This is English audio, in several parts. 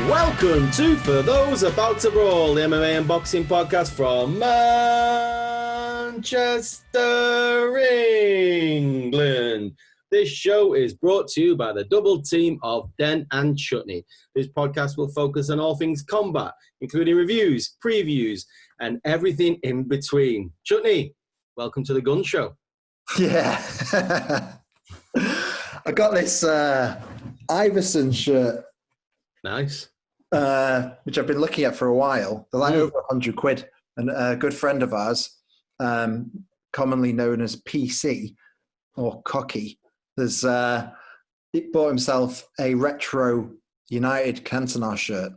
Welcome to For Those About to Brawl, the MMA and boxing podcast from Manchester, England. This show is brought to you by the double team of Den and Chutney. This podcast will focus on all things combat, including reviews, previews, and everything in between. Chutney, welcome to the Gun Show. Yeah. I got this Iverson shirt. Nice. Which I've been looking at for a while. They're like over £100. And a good friend of ours, commonly known as PC or Cocky, he bought himself a retro United Cantona shirt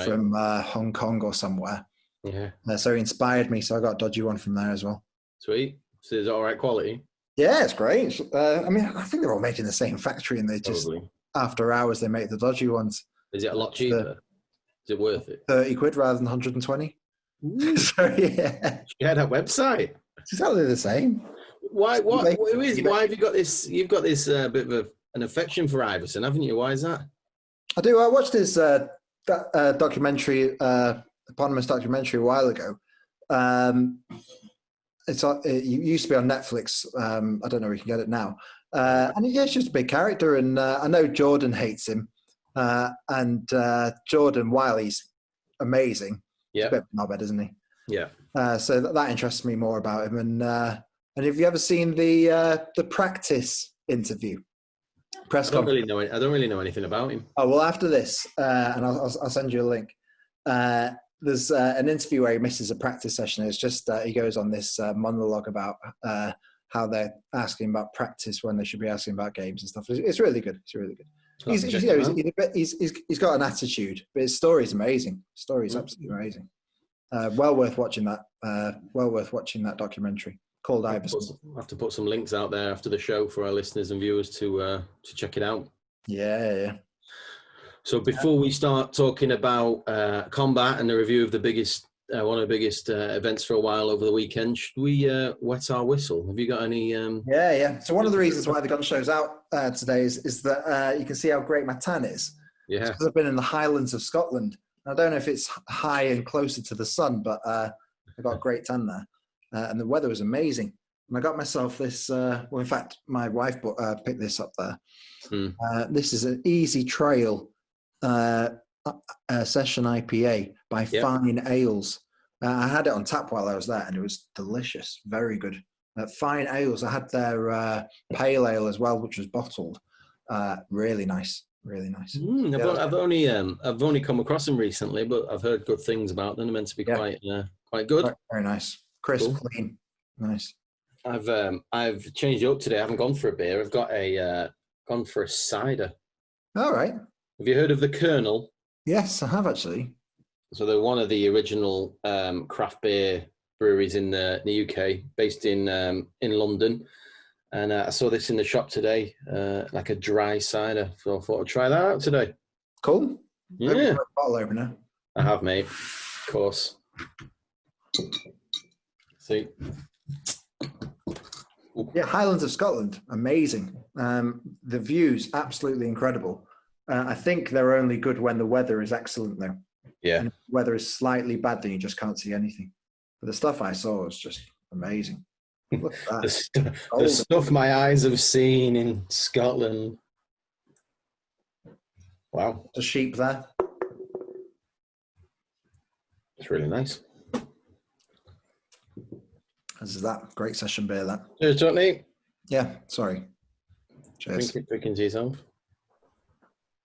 from Hong Kong or somewhere. Yeah. So he inspired me, so I got a dodgy one from there as well. Sweet. So is it all right quality? Yeah, it's great. I think they're all made in the same factory, and they just, after hours, they make the dodgy ones. Is it a lot cheaper? Is it worth it? £30 rather than 120. So yeah, that website. It's exactly the same. Why? Why have you got this? You've got this bit of an affection for Iverson, haven't you? Why is that? I do. I watched this documentary, eponymous documentary, a while ago. It used to be on Netflix. I don't know if you can get it now. And yeah, it's just a big character, and I know Jordan hates him. And Jordan, while he's amazing, he's a bit of a knobhead, isn't he? Yeah. So that interests me more about him. And have you ever seen the practice interview? Press conference? I don't really know anything about him. Oh well, after this, and I'll send you a link. There's an interview where he misses a practice session. It's just he goes on this monologue about how they're asking about practice when they should be asking about games and stuff. It's really good. It's really good. He's got an attitude, but his story's amazing. His story's absolutely amazing. Well worth watching that. Documentary called Iverson. I'll have to put some links out there after the show for our listeners and viewers to check it out. Yeah. So before we start talking about combat and the review of the biggest, one of the biggest events for a while over the weekend, should we wet our whistle? Have you got any? Yeah. So one of the reasons why the gun show's out today is that you can see how great my tan is. Yeah. Because I've been in the Highlands of Scotland. I don't know if it's high and closer to the sun, but I got a great tan there, and the weather was amazing. And I got myself this. Well, in fact, my wife picked this up there. This is an Easy Trail Session IPA by Fine Ales. I had it on tap while I was there, and it was delicious. Very good. Fine Ales. I had their pale ale as well, which was bottled. Really nice. I've only come across them recently, but I've heard good things about them. They're meant to be quite good. Very nice. Crisp, clean, nice. I've changed it up today. I haven't gone for a beer. I've got gone for a cider. All right. Have you heard of the Colonel? Yes, I have actually. So they're one of the original craft beer breweries in the UK, based in London. And I saw this in the shop today, like a dry cider. So I thought I'd try that out today. Cool. Yeah. Bottle opener. I have, mate. Of course. See. Yeah, Highlands of Scotland, amazing. The views, absolutely incredible. I think they're only good when the weather is excellent, though. Yeah. And if the weather is slightly bad, then you just can't see anything. But the stuff I saw was just amazing. Look at that. The stuff my eyes have seen in Scotland. Wow. The sheep there. It's really nice. This is that. Great session beer, that. Cheers, Johnny. Yeah, sorry. Cheers. Drinking to yourself.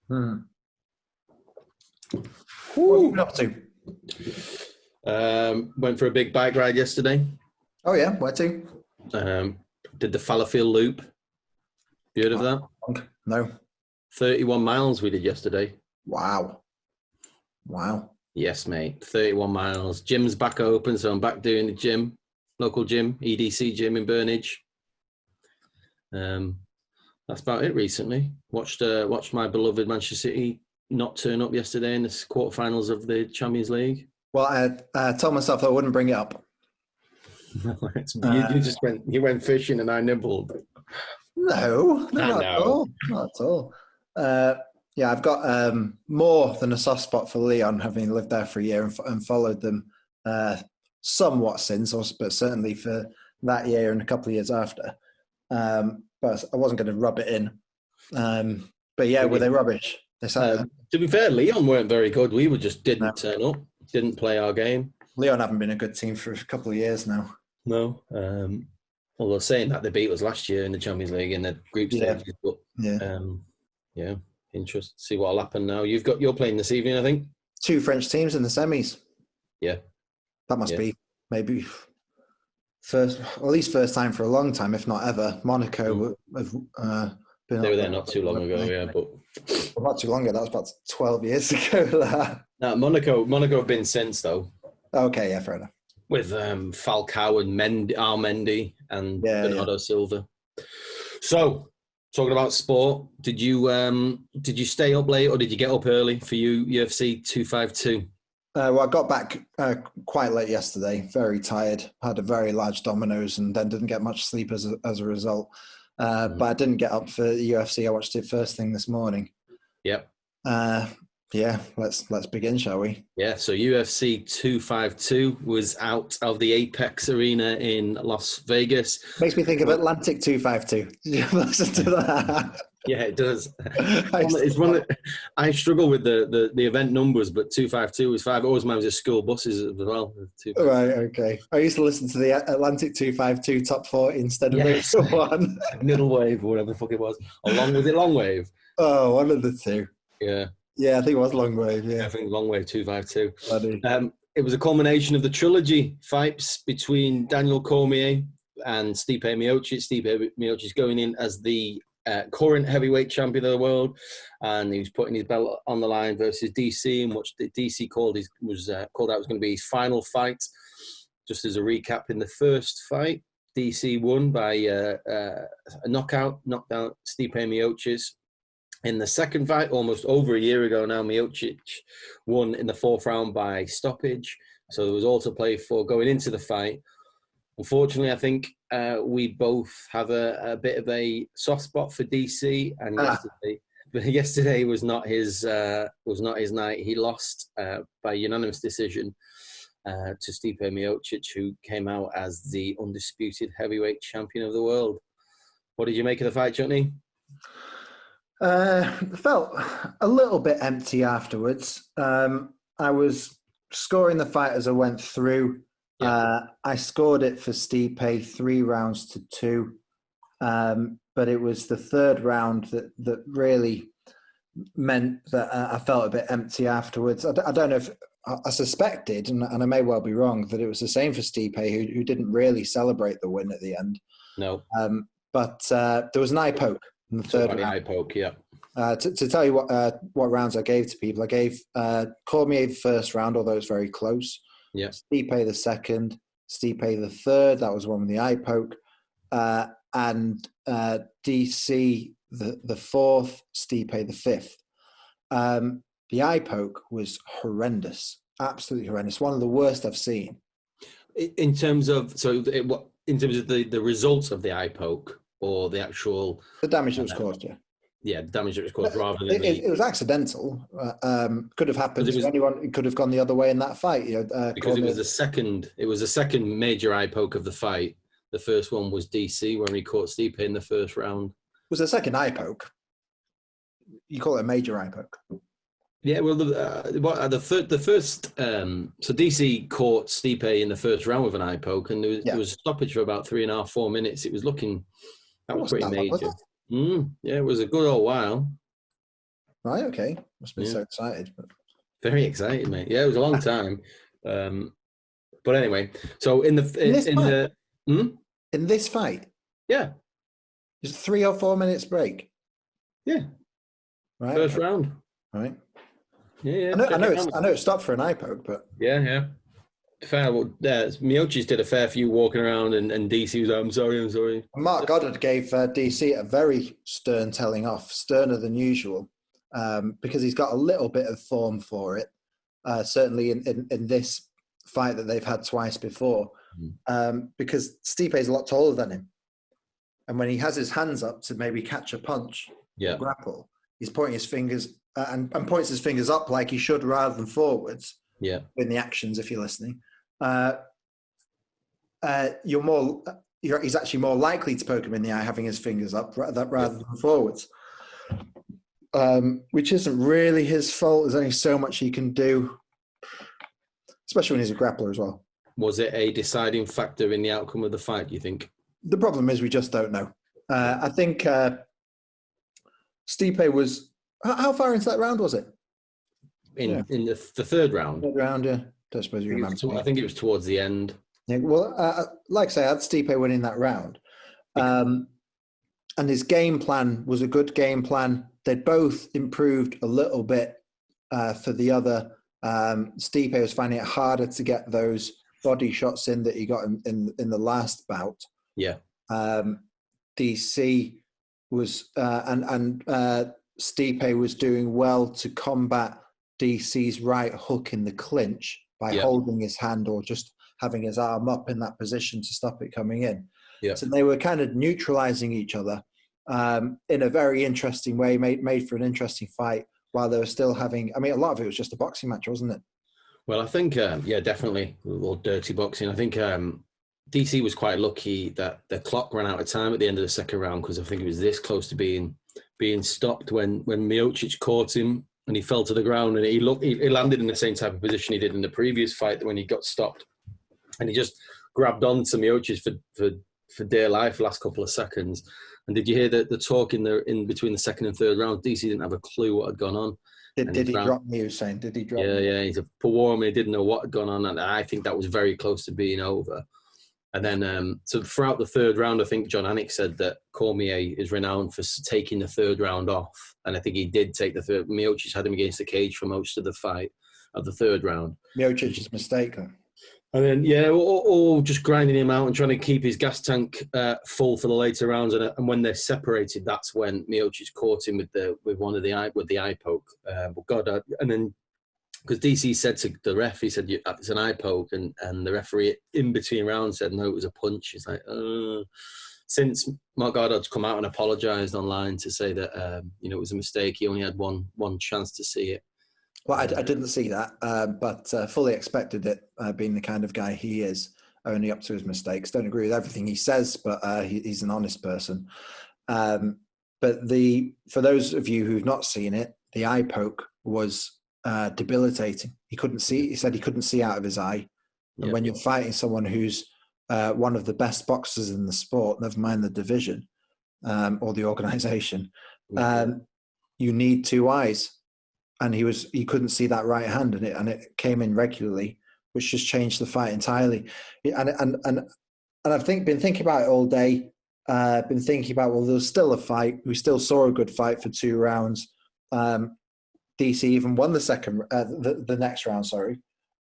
What have you been up to? Went for a big bike ride yesterday. Oh yeah, where to? Did the Fallowfield Loop. Have you heard of that? No. 31 miles we did yesterday. Wow. Yes, mate. 31 miles. Gym's back open, so I'm back doing the gym. Local gym, EDC gym in Burnage. That's about it recently. Watched my beloved Manchester City not turn up yesterday in the quarterfinals of the Champions League. Well, I told myself I wouldn't bring it up. You went fishing and I nibbled. No, not at all. Yeah, I've got more than a soft spot for Leon, having lived there for a year and followed them somewhat since, but certainly for that year and a couple of years after. But I wasn't going to rub it in. But yeah, were they rubbish? To be fair, Leon weren't very good. We just didn't No. turn up, didn't play our game. Leon haven't been a good team for a couple of years now. No. Although saying that, they beat us last year in the Champions League in the group stages. But yeah, interesting to see what'll happen now. You're playing this evening, I think. 2 French teams in the semis. Yeah. That must be maybe at least first time for a long time, if not ever. Monaco have been. They were there not too long ago, but not too long ago. That was about 12 years ago. No, Monaco have been since though. Okay, yeah, fair enough. With Falcao and Mendy and Bernardo Silva. So, talking about sport, did you stay up late or did you get up early for UFC 252? Well, I got back quite late yesterday. Very tired. Had a very large Domino's and then didn't get much sleep as a result. But I didn't get up for the UFC. I watched it first thing this morning. Yep. Yeah, let's begin, shall we? Yeah, so UFC 252 was out of the Apex Arena in Las Vegas. Makes me think of Atlantic 252. Did you listen to that? Yeah, it does. It's one that I struggle with the event numbers, but 252 was 5. It always reminds me of school buses as well. Right, okay. I used to listen to the Atlantic 252 top 40 instead of the one. Middle wave or whatever the fuck it was. Or long wave? Oh, one of the two. Yeah. Yeah, I think it was long wave. Yeah, I think long wave 252. It was a culmination of the trilogy fights between Daniel Cormier and Stipe Miocic. Stipe Miocic is going in as the current heavyweight champion of the world, and he was putting his belt on the line versus DC, and what DC called out was going to be his final fight. Just as a recap, in the first fight, DC won by a knockout, knocked out Stipe Miocic. In the second fight, almost over a year ago now, Miocic won in the 4th round by stoppage. So there was all to play for going into the fight. Unfortunately, I think we both have a bit of a soft spot for DC, and yesterday was not his night. He lost by unanimous decision to Stipe Miocic, who came out as the undisputed heavyweight champion of the world. What did you make of the fight, Chutney? Felt a little bit empty afterwards. I was scoring the fight as I went through. Yeah. I scored it for Stipe 3-2, but it was the 3rd round that really meant that I felt a bit empty afterwards. I don't know if I suspected, and I may well be wrong, that it was the same for Stipe, who didn't really celebrate the win at the end. No. But there was an eye poke in the 3rd round. Eye poke, yeah. To tell you what rounds I gave to people, I gave Cormier the 1st round, although it was very close. Yeah. Stipe the 2nd, Stipe the 3rd. That was one with the eye poke, and DC the 4th, Stipe the 5th. The eye poke was horrendous, absolutely horrendous. One of the worst I've seen. In terms of the results of the eye poke, or the actual damage that was caused, yeah. Yeah, the damage that was caused rather than it was accidental. Could have happened to anyone. It could have gone the other way in that fight. Because it was the second. It was the second major eye poke of the fight. The first one was DC when he caught Stipe in the 1st round. It was the second eye poke. You call it a major eye poke? Yeah, well, the first. So DC caught Stipe in the 1st round with an eye poke, and there was a stoppage for about 3.5-4 minutes. It was looking. That was pretty major. Yeah, it was a good old while. Right, okay. Must be so excited. But... Very excited, mate. Yeah, it was a long time. But anyway, so in this fight? Yeah. It's 3 or 4 minutes break? Yeah. Right. 1st round. Right. Yeah. I know it stopped for an eye poke, but... Yeah. Fair. Well, Miocic did a fair few walking around, and DC was like, I'm sorry. Mark Goddard gave DC a very stern telling off, sterner than usual, because he's got a little bit of form for it. Certainly in this fight that they've had twice before, because Stipe is a lot taller than him, and when he has his hands up to maybe catch a punch, or grapple, he's pointing his fingers and points his fingers up like he should rather than forwards. Yeah. In the actions, if you're listening, he's actually more likely to poke him in the eye having his fingers up rather than forwards. Which isn't really his fault. There's only so much he can do, especially when he's a grappler as well. Was it a deciding factor in the outcome of the fight, do you think? The problem is we just don't know. I think Stipe was... How far into that round was it? In the third round? Third round, yeah. Don't suppose you remember. I think it was towards the end. Yeah, well, like I say, I had Stipe winning that round. And his game plan was a good game plan. They'd both improved a little bit for the other. Stipe was finding it harder to get those body shots in that he got in the last bout. Yeah. DC was and Stipe was doing well to combat DC's right hook in the clinch by holding his hand or just having his arm up in that position to stop it coming in. Yeah. So they were kind of neutralizing each other in a very interesting way, made for an interesting fight while they were still having... I mean, a lot of it was just a boxing match, wasn't it? Well, I think, definitely a little dirty boxing. I think DC was quite lucky that the clock ran out of time at the end of the second round because I think it was this close to being stopped when Miocic caught him and he fell to the ground and he landed in the same type of position he did in the previous fight when he got stopped. And he just grabbed on to Miocic for dear life the last couple of seconds. And did you hear the talk in between the second and third round? DC didn't have a clue what had gone on. Did he drop me, you were saying? Did he drop me? Yeah. He's a poor warm. He didn't know what had gone on. And I think that was very close to being over. And then, so throughout the third round, I think John Anik said that Cormier is renowned for taking the third round off. And I think he did take the third. Miocic had him against the cage for most of the fight of the third round. Miocic's mistake, though. And then, all just grinding him out and trying to keep his gas tank full for the later rounds. And when they're separated, that's when Miocic caught him with the eye poke. But God, and then because DC said to the ref, he said it's an eye poke, and the referee in between rounds said no, it was a punch. He's like, since Mark Goddard's come out and apologised online to say that it was a mistake. He only had one chance to see it. Well, I didn't see that, but fully expected it, being the kind of guy he is, only up to his mistakes. Don't agree with everything he says, but he's an honest person. But for those of you who've not seen it, the eye poke was debilitating. He couldn't see. He said he couldn't see out of his eye. And when you're fighting someone who's one of the best boxers in the sport, never mind the division or the organisation, you need two eyes. And he couldn't see that right hand, and it came in regularly, which just changed the fight entirely. And I've been thinking about it all day. Been thinking about, well, there was still a fight. We still saw a good fight for 2 rounds. DC even won the next round. Sorry,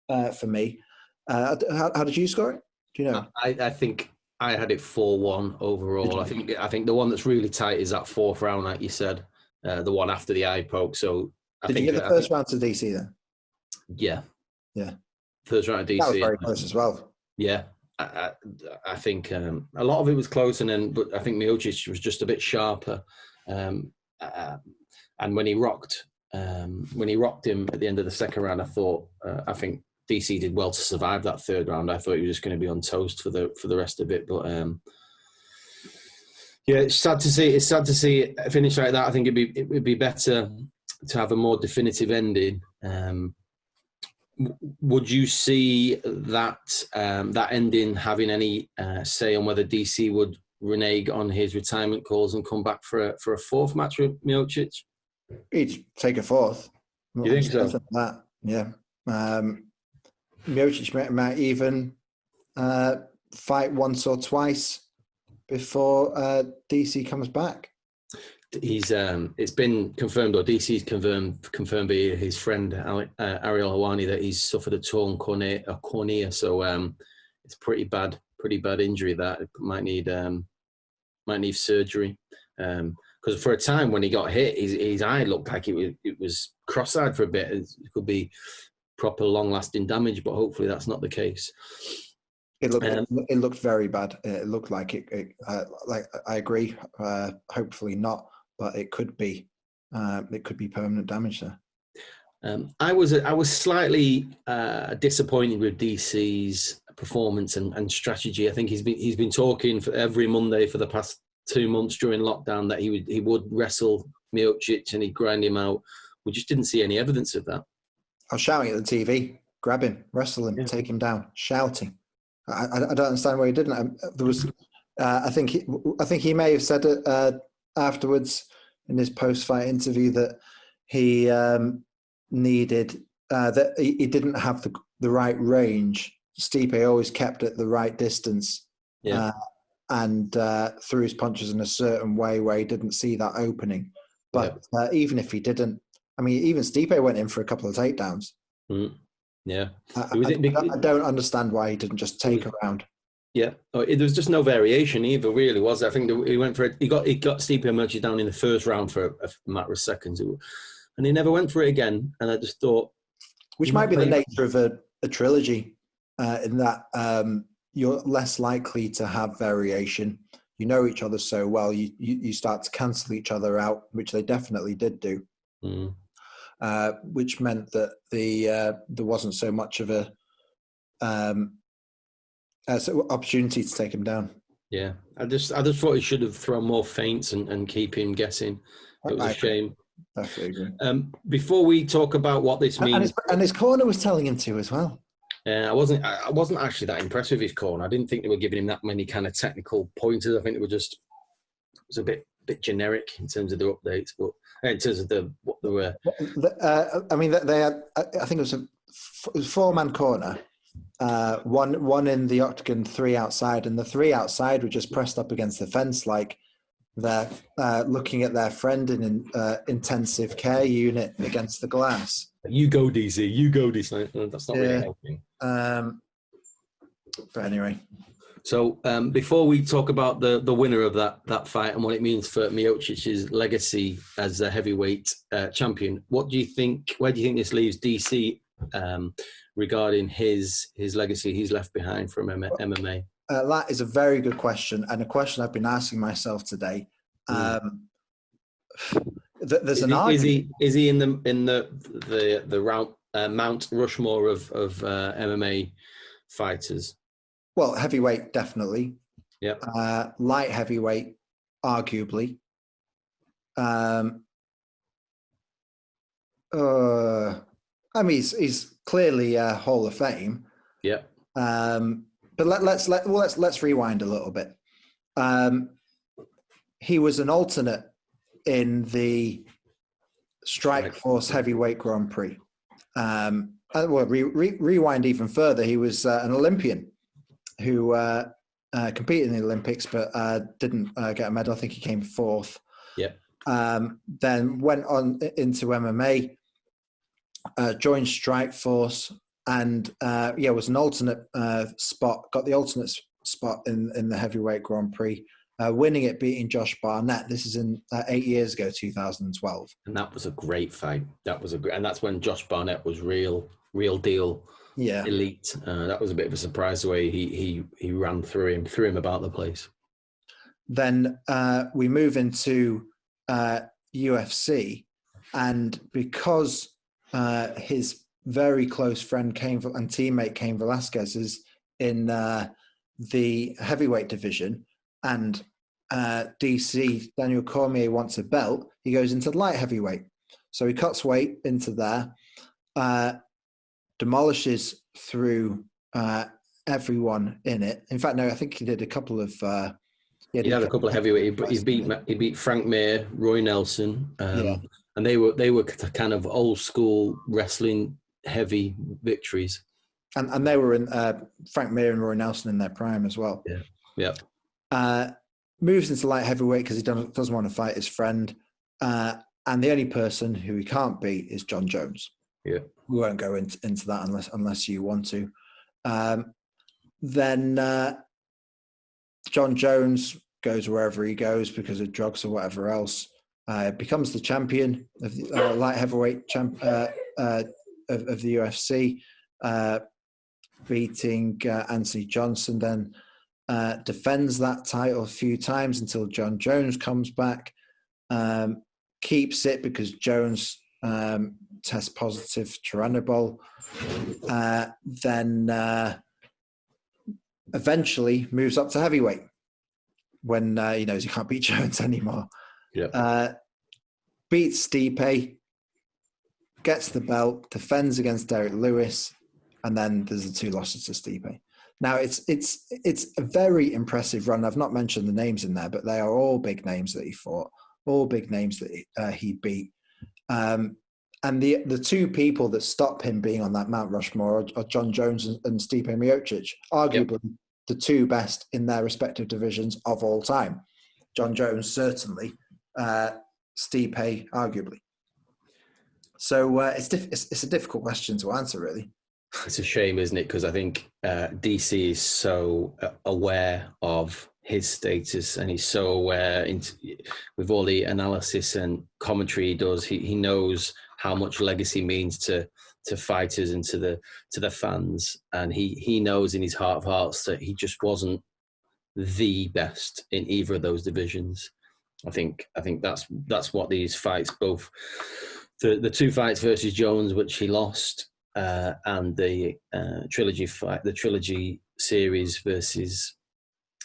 for me. How did you score it? Do you know? I think I had it 4-1 overall. I think the one that's really tight is that fourth round, like you said, the one after the eye poke. So. Did you give the first round to DC then? Yeah. Yeah. First round to DC. That was very close as well. Yeah. I think a lot of it was close, but I think Miocic was just a bit sharper. And when he rocked him at the end of the second round, I think DC did well to survive that third round. I thought he was just going to be on toast for the rest of it, but it's sad to see. It's sad to see it finish like that. I think it would be better to have a more definitive ending. Would you see that ending having any say on whether DC would renege on his retirement calls and come back for a fourth match with Miocic? He'd take a fourth. You think so? That, yeah. Miocic might even fight once or twice before DC comes back. It's been confirmed, or DC's confirmed by his friend Ariel Hawani that he's suffered a torn cornea. So it's pretty bad injury that it might need surgery. Because for a time when he got hit, his eye looked like it was cross-eyed for a bit. It could be proper long-lasting damage, but hopefully that's not the case. It looked very bad. It looked like it like I agree. Hopefully not, but it could be. it could be permanent damage there. I was slightly disappointed with DC's performance and strategy. I think he's been talking for every Monday for the past 2 months during lockdown that he would wrestle Miocic and he'd grind him out. We just didn't see any evidence of that. I was shouting at the TV, grab him, wrestle him, take him down, shouting. I don't understand why he didn't. There was, I think he may have said it afterwards in his post-fight interview that he needed that he didn't have the right range. Stipe always kept at the right distance, and threw his punches in a certain way where he didn't see that opening. But even if he didn't, I mean, even Stipe went in for a couple of takedowns. Yeah, I don't understand why he didn't just take a round. Yeah, there was just no variation either, really, was there? I think he went for it. He got Stipe Miocic down in the first round for a matter of seconds, and he never went for it again. And I just thought, which might be the nature of a trilogy, in that you're less likely to have variation. You know each other so well, you start to cancel each other out, which they definitely did do. Which meant that there wasn't so much of a opportunity to take him down. Yeah, I just thought he should have thrown more feints and keep him guessing. It was a shame. Definitely agree. Before we talk about what this means, and his corner was telling him to as well. I wasn't actually that impressed with his corner. I didn't think they were giving him that many kind of technical pointers. I think it was a bit generic in terms of their updates, but in terms of what they were. I mean, they had. I think it was a 4-man corner. One in the octagon, 3 outside, and the 3 outside were just pressed up against the fence like they're looking at their friend in an intensive care unit against the glass. You go, DC. You go, DC. That's not really helping. But anyway. So before we talk about the winner of that fight and what it means for Miocic's legacy as a heavyweight champion, where do you think this leaves DC regarding his legacy he's left behind from MMA? That is a very good question, and a question I've been asking myself today. There's an argument. Is he in the Mount Rushmore of MMA fighters? Well, heavyweight definitely. Yeah. Light heavyweight, arguably. I mean, he's clearly a Hall of Fame. Yeah. But let's rewind a little bit. He was an alternate in the Strikeforce Heavyweight Grand Prix. Rewind even further. He was an Olympian who competed in the Olympics but didn't get a medal. I think he came 4th. Yeah. Then went on into MMA, joined Strikeforce, and was an alternate spot. Got the alternate spot in the Heavyweight Grand Prix, winning it, beating Josh Barnett. This is in 8 years ago, 2012. And that was a great fight. And that's when Josh Barnett was real deal. Yeah, elite. That was a bit of a surprise the way he ran through him about the place. Then we move into UFC, and because his very close friend and teammate Cain Velasquez is in the heavyweight division, and DC Daniel Cormier wants a belt, he goes into light heavyweight. So he cuts weight into there. Demolishes through everyone in it. In fact, no, I think he did a couple of. He had a couple of heavyweight. He beat Frank Mir, Roy Nelson, and they were kind of old school wrestling heavy victories. And they were in Frank Mir and Roy Nelson in their prime as well. Yeah. Moves into light heavyweight because he doesn't want to fight his friend, and the only person who he can't beat is John Jones. Yeah. We won't go into that unless you want to. Then John Jones goes wherever he goes because of drugs or whatever else. Becomes the champion of the light heavyweight of the UFC, beating Anthony Johnson. Then defends that title a few times until John Jones comes back. keeps it because Jones tests positive to Ranabol. Then eventually moves up to heavyweight when he knows he can't beat Jones anymore. Yeah. Beats Stipe, gets the belt, defends against Derek Lewis, and then there's the 2 losses to Stipe. Now it's a very impressive run. I've not mentioned the names in there, but they are all big names that he fought, all big names that he beat. And the 2 people that stop him being on that Mount Rushmore are John Jones and Stipe Miocic, arguably the 2 best in their respective divisions of all time. John Jones certainly, Stipe arguably. So it's a difficult question to answer, really. It's a shame, isn't it? Because I think DC is so aware of his status, and he's so aware with all the analysis and commentary he does. He knows how much legacy means to fighters and to the fans, and he knows in his heart of hearts that he just wasn't the best in either of those divisions. I think that's what these fights, both the 2 fights versus Jones, which he lost, and the trilogy fight, the trilogy series versus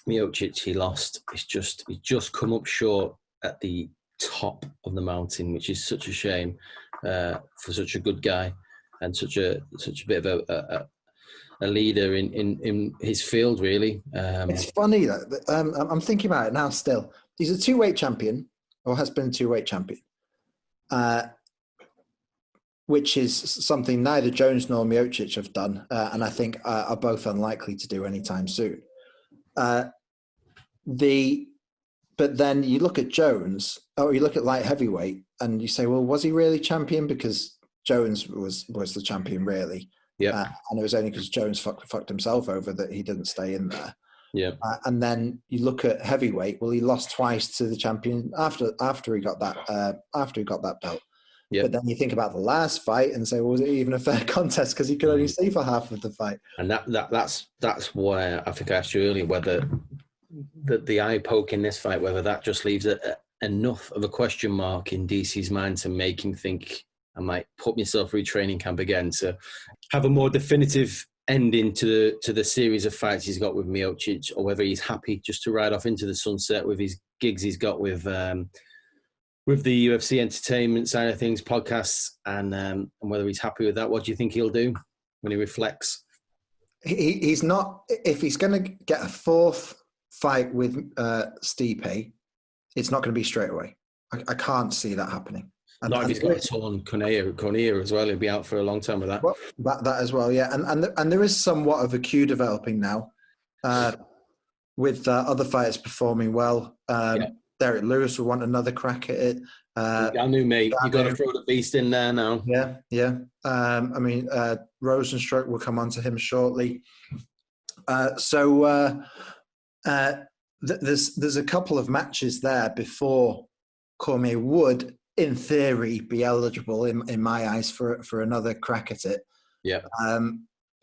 Miocic, he lost. He's just come up short at the top of the mountain, which is such a shame for such a good guy and such a bit of a leader in his field, really. It's funny that I'm thinking about it now. Still, he's a 2-weight champion, or has been a 2-weight champion, which is something neither Jones nor Miocic have done, and I think are both unlikely to do anytime soon. But then you look at Jones, or you look at light heavyweight, and you say, well, was he really champion? Because Jones was the champion, really. Yeah. And it was only because Jones fucked himself over that he didn't stay in there. Yeah. And then you look at heavyweight. Well, he lost twice to the champion after he got that belt. Yep. But then you think about the last fight and say, well, was it even a fair contest? Because he could only stay for half of the fight. And that's why I think I asked you earlier whether the eye poke in this fight, whether that just leaves enough of a question mark in DC's mind to make him think, I might put myself through training camp again to have a more definitive ending to the series of fights he's got with Miocic, or whether he's happy just to ride off into the sunset with his gigs he's got with the UFC entertainment side of things, podcasts, and whether he's happy with that. What do you think he'll do when he reflects? He's not. If he's going to get a 4th fight with Stipe, it's not going to be straight away. I can't see that happening. Not if he's got a torn cornea as well. He'll be out for a long time with that. Well, that as well, yeah. And there is somewhat of a queue developing now, with other fighters performing well. Derek Lewis will want another crack at it. Ganu, mate, you got to throw the beast in there now. Yeah. Rosenstruck, will come on to him shortly. There's a couple of matches there before Cormier would, in theory, be eligible in my eyes for another crack at it. Yeah.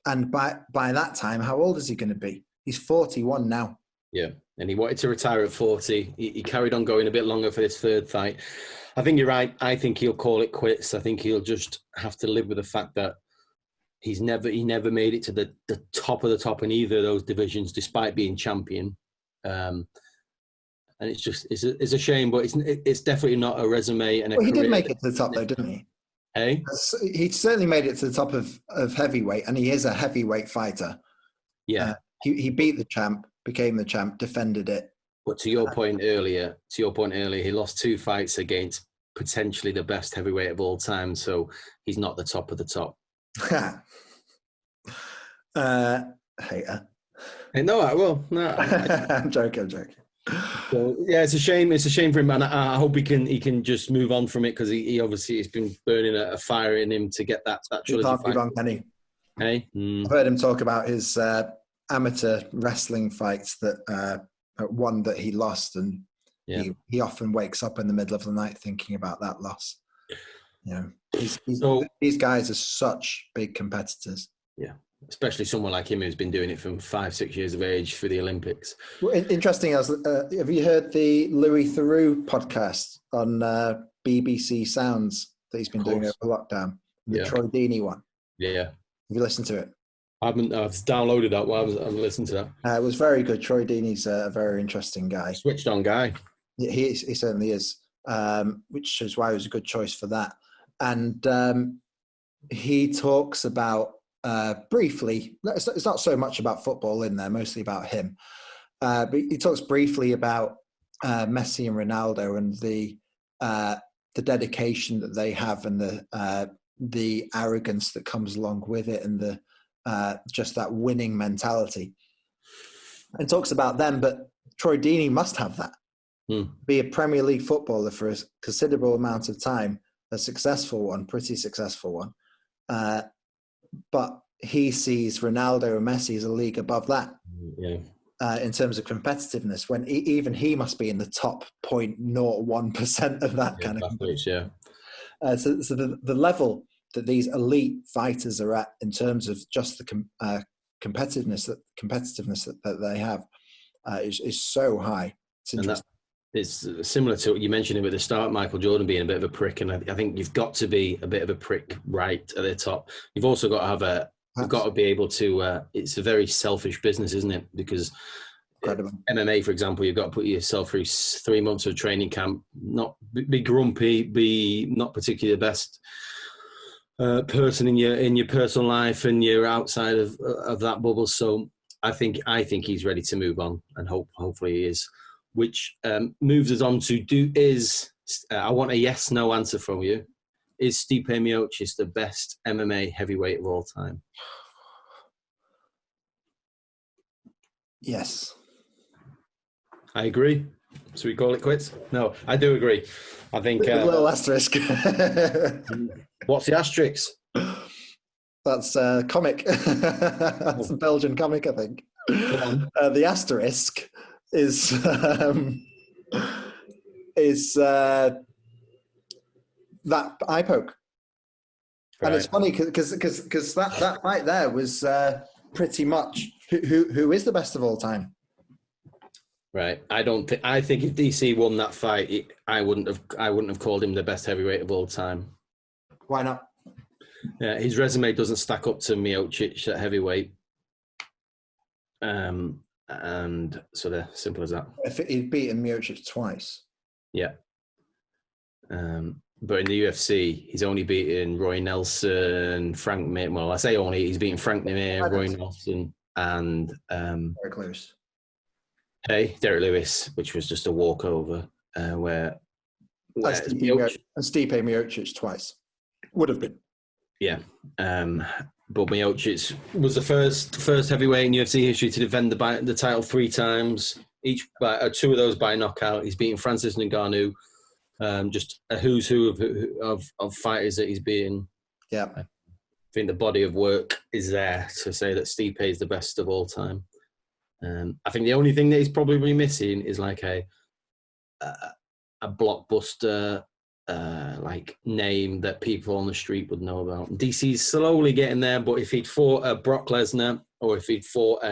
And by that time, how old is he going to be? He's 41 now. Yeah. And he wanted to retire at 40. He carried on going a bit longer for this 3rd fight. I think you're right. I think he'll call it quits. I think he'll just have to live with the fact that he never made it to the top of the top in either of those divisions, despite being champion. And it's a shame, but it's definitely not a resume. And he did make it to the top, though, didn't he? Hey, he certainly made it to the top of heavyweight, and he is a heavyweight fighter. Yeah, he beat the champ, became the champ, defended it. But to your point earlier, he lost 2 fights against potentially the best heavyweight of all time. So he's not the top of the top. Hater. Hey, no, I will. No, I'm joking. So, yeah, it's a shame. It's a shame for him, and I hope he can just move on from it, because he obviously has been burning a fire in him to get that trilogy can't fight. be wrong, can he? Hey, I've heard him talk about his amateur wrestling fights that one that he lost, and he often wakes up in the middle of the night thinking about that loss. These guys are such big competitors. Yeah. Especially someone like him who's been doing it from 5-6 years of age for the Olympics. Well, interesting. Have you heard the Louis Theroux podcast on BBC Sounds that he's been doing over lockdown. The Troy Deeney one. Yeah. Have you listened to it? I've downloaded that one. I haven't listened to that. It was very good. Troy Deeney's a very interesting guy. Switched on guy. He certainly is, which is why it was a good choice for that. And he talks about briefly, it's not so much about football in there, mostly about him. But he talks briefly about Messi and Ronaldo and the dedication that they have and the arrogance that comes along with it and the just that winning mentality. And talks about them, but Troy Deeney must have that. Be a Premier League footballer for a considerable amount of time, a successful one, pretty successful one. But he sees Ronaldo and Messi as a league above that in terms of competitiveness, when even he must be in the top 0.01% of that kind of competition. So the level that these elite fighters are at in terms of just the competitiveness that they have is so high. It's interesting. It's similar to what you mentioned at the start, Michael Jordan being a bit of a prick, and I think you've got to be a bit of a prick right at the top. You've also got to have you've got to be able to. It's a very selfish business, isn't it? Because MMA, for example, you've got to put yourself through 3 months of training camp, not be grumpy, be not particularly the best person in your personal life, and you're outside of that bubble. So I think he's ready to move on, and hopefully he is. Which moves us on to I want a yes/no answer from you. Is Stipe Miocic the best MMA heavyweight of all time? Yes. I agree. So we call it quits? No, I do agree. I think... a little asterisk. What's the asterisk? That's a comic. That's a Belgian comic, I think. The asterisk is that eye poke. Right. And it's funny because that fight there was pretty much who is the best of all time. Right. I think if DC won that fight, I wouldn't have called him the best heavyweight of all time. Why not? His resume doesn't stack up to Miocic at heavyweight. And sort of simple as that. If he'd beaten Miocic twice. Yeah. But in the UFC, he's only beaten Roy Nelson, Frank Mir. Well, I say only, he's beaten Frank Mir, Roy Nelson, and Derek Lewis. Derek Lewis, which was just a walkover. Where Stipe Miocic twice would have been. Yeah. But Miocic was the first heavyweight in UFC history to defend the title 3 times, each by 2 of those by knockout. He's beaten Francis Ngannou, just a who's who of fighters that he's beaten. Yeah, I think the body of work is there to say that Stipe is the best of all time. I think the only thing that he's probably missing is like a blockbuster. Like name that people on the street would know about. DC's slowly getting there, but if he'd fought Brock Lesnar or if he'd fought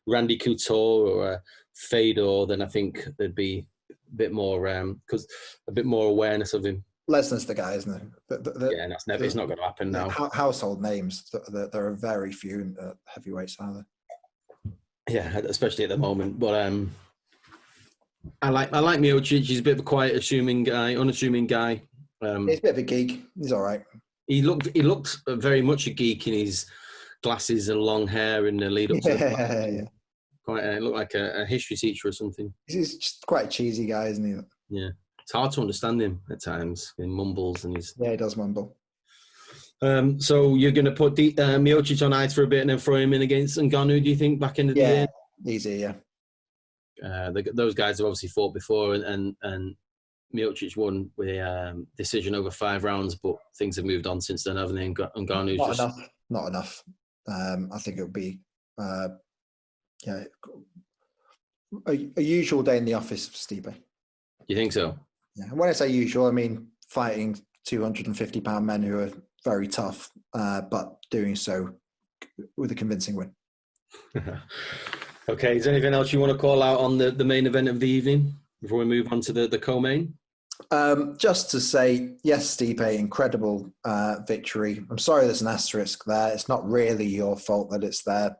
Randy Couture or Fedor, then I think there'd be a bit more awareness of him. Lesnar's the guy, isn't it? Yeah, and it's not going to happen now. Household names. There are very few heavyweights, are there? Yeah, especially at the moment. But I like Miocic. He's a bit of a quiet, unassuming guy. He's a bit of a geek. He's all right. He looked very much a geek in his glasses and long hair in the lead up to the fight. Yeah. Quite looked like a history teacher or something. He's just quite a cheesy guy, isn't he? Yeah, it's hard to understand him at times. He mumbles and he's... Yeah, he does mumble. So you're going to put Miocic on ice for a bit and then throw him in against Ngannou, do you think, back into the year? Easy, yeah. Those guys have obviously fought before, and Miocic won with a decision over 5 rounds, but things have moved on since then, haven't they? Ngannou's not enough. I think it would be a usual day in the office for Stipe. You think so? Yeah. When I say usual, I mean fighting 250-pound men who are very tough, but doing so with a convincing win. Okay, is there anything else you want to call out on the main event of the evening before we move on to the co-main? Just to say, yes, Stipe, incredible victory. I'm sorry there's an asterisk there. It's not really your fault that it's there.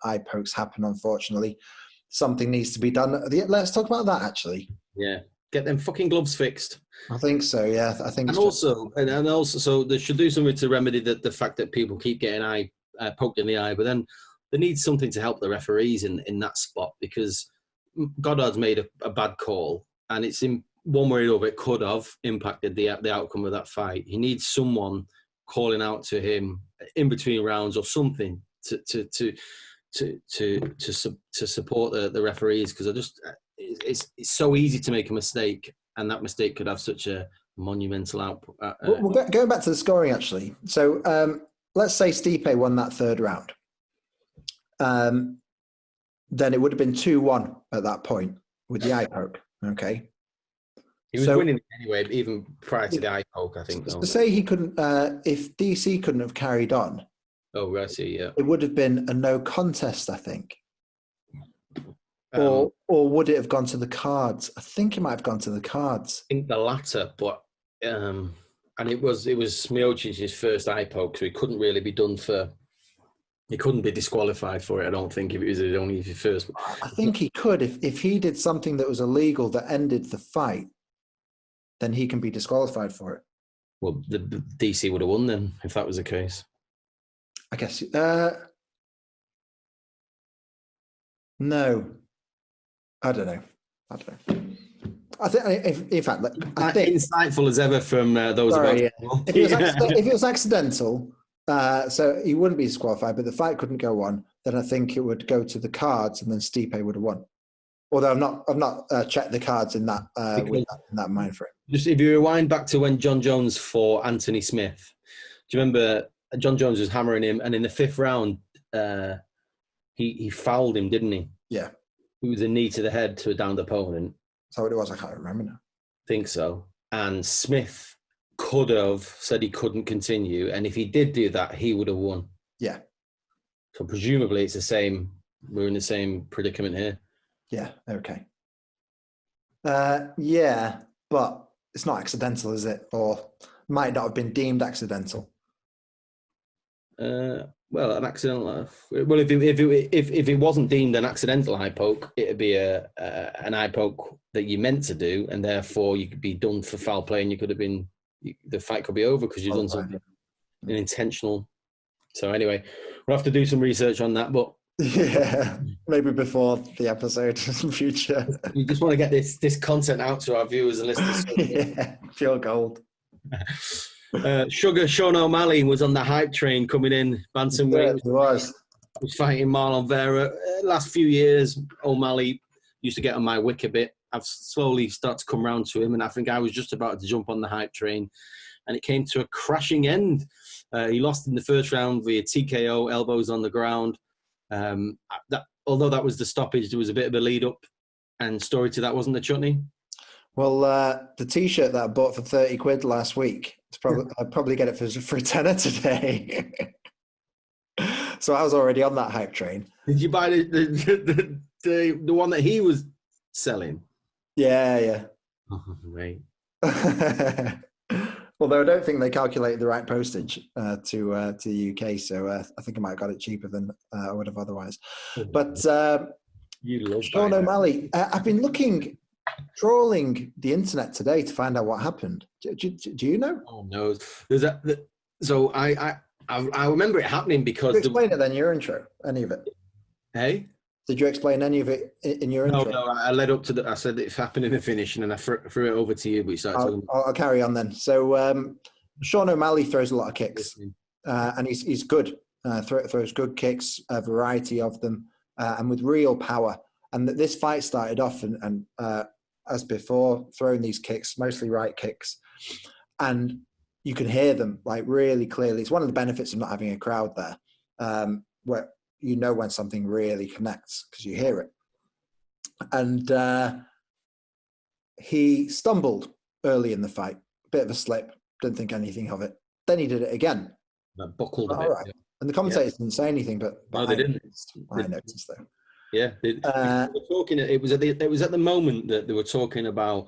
Eye pokes happen, unfortunately. Something needs to be done. Let's talk about that, actually. Yeah. Get them fucking gloves fixed. I think so, yeah. I think And also, so they should do something to remedy the fact that people keep getting poked in the eye, but then they need something to help the referees in that spot, because Goddard's made a bad call, and it's in one way or another, it could have impacted the outcome of that fight. He needs someone calling out to him in between rounds or something to support the referees, because it's so easy to make a mistake, and that mistake could have such a monumental output. Going back to the scoring, actually. So let's say Stipe won that third round. Then it would have been 2-1 at that point with the eye poke. Okay. He was winning anyway, even prior to the eye poke, I think. So say he couldn't, if DC couldn't have carried on. Oh, I see, yeah. It would have been a no contest, I think. Or would it have gone to the cards? I think it might have gone to the cards. I think the latter, but and it was Miocic's first eye poke, so he couldn't really be done for. He couldn't be disqualified for it, I don't think, if it was only his first. I think he could. If he did something that was illegal that ended the fight, then he can be disqualified for it. Well, the DC would have won then, if that was the case. I guess. No. I don't know. I think, in fact, I think insightful as ever from those sorry, about. Yeah. If it was accidental, so he wouldn't be disqualified, but the fight couldn't go on, then I think it would go to the cards, and then Stipe would have won. Although I've not checked the cards in that in that mind frame. Just if you rewind back to when John Jones fought Anthony Smith, do you remember John Jones was hammering him, and in the fifth round, he fouled him, didn't he? Yeah. It was a knee to the head to a downed opponent. Is that what it was? I can't remember now. I think so. And Smith could have said he couldn't continue, and if he did do that, he would have won. Yeah. So presumably it's the same. We're in the same predicament here. Yeah. Okay. Yeah, but it's not accidental, is it? Or might not have been deemed accidental. Well, an accidental. Well, if it wasn't deemed an accidental eye poke, it'd be an eye poke that you meant to do, and therefore you could be done for foul play, and you could have been the fight could be over because you've done something intentional. So anyway, we'll have to do some research on that, but yeah, maybe before the episode in future. We just want to get this content out to our viewers and listeners. Yeah, pure gold. Sugar Sean O'Malley was on the hype train coming in. Bantamweight. He was fighting Marlon Vera. Last few years, O'Malley used to get on my wick a bit. I've slowly started to come around to him, and I think I was just about to jump on the hype train, and it came to a crashing end. He lost in the first round via TKO, elbows on the ground. Although that was the stoppage, there was a bit of a lead up and story to that, wasn't there, Chutney? Well, the T-shirt that I bought for 30 quid last week, I'd probably get it for a tenner today. So I was already on that hype train. Did you buy the one that he was selling? Yeah. Oh, right. Although I don't think they calculated the right postage to the UK, so I think I might have got it cheaper than I would have otherwise. But Sean O'Malley, I've been trawling the internet today to find out what happened. Do you know? Oh no, so I remember it happening because. Did you explain it then? Your intro, any of it? Hey. Did you explain any of it in your intro? No, I led up to I said it's happened in the finish, and then I threw it over to you, but you started talking. I'll carry on then. So Sean O'Malley throws a lot of kicks, and he's good. Throws good kicks, a variety of them, and with real power. And this fight started off, and as before, throwing these kicks, mostly right kicks, and you can hear them like really clearly. It's one of the benefits of not having a crowd there, where you know when something really connects because you hear it. And he stumbled early in the fight, bit of a slip, didn't think anything of it. Then he did it again. That buckled a bit. Right. Yeah. And the commentators didn't say anything, but no, they didn't. I noticed though. Yeah, they were talking. It was at the moment that they were talking about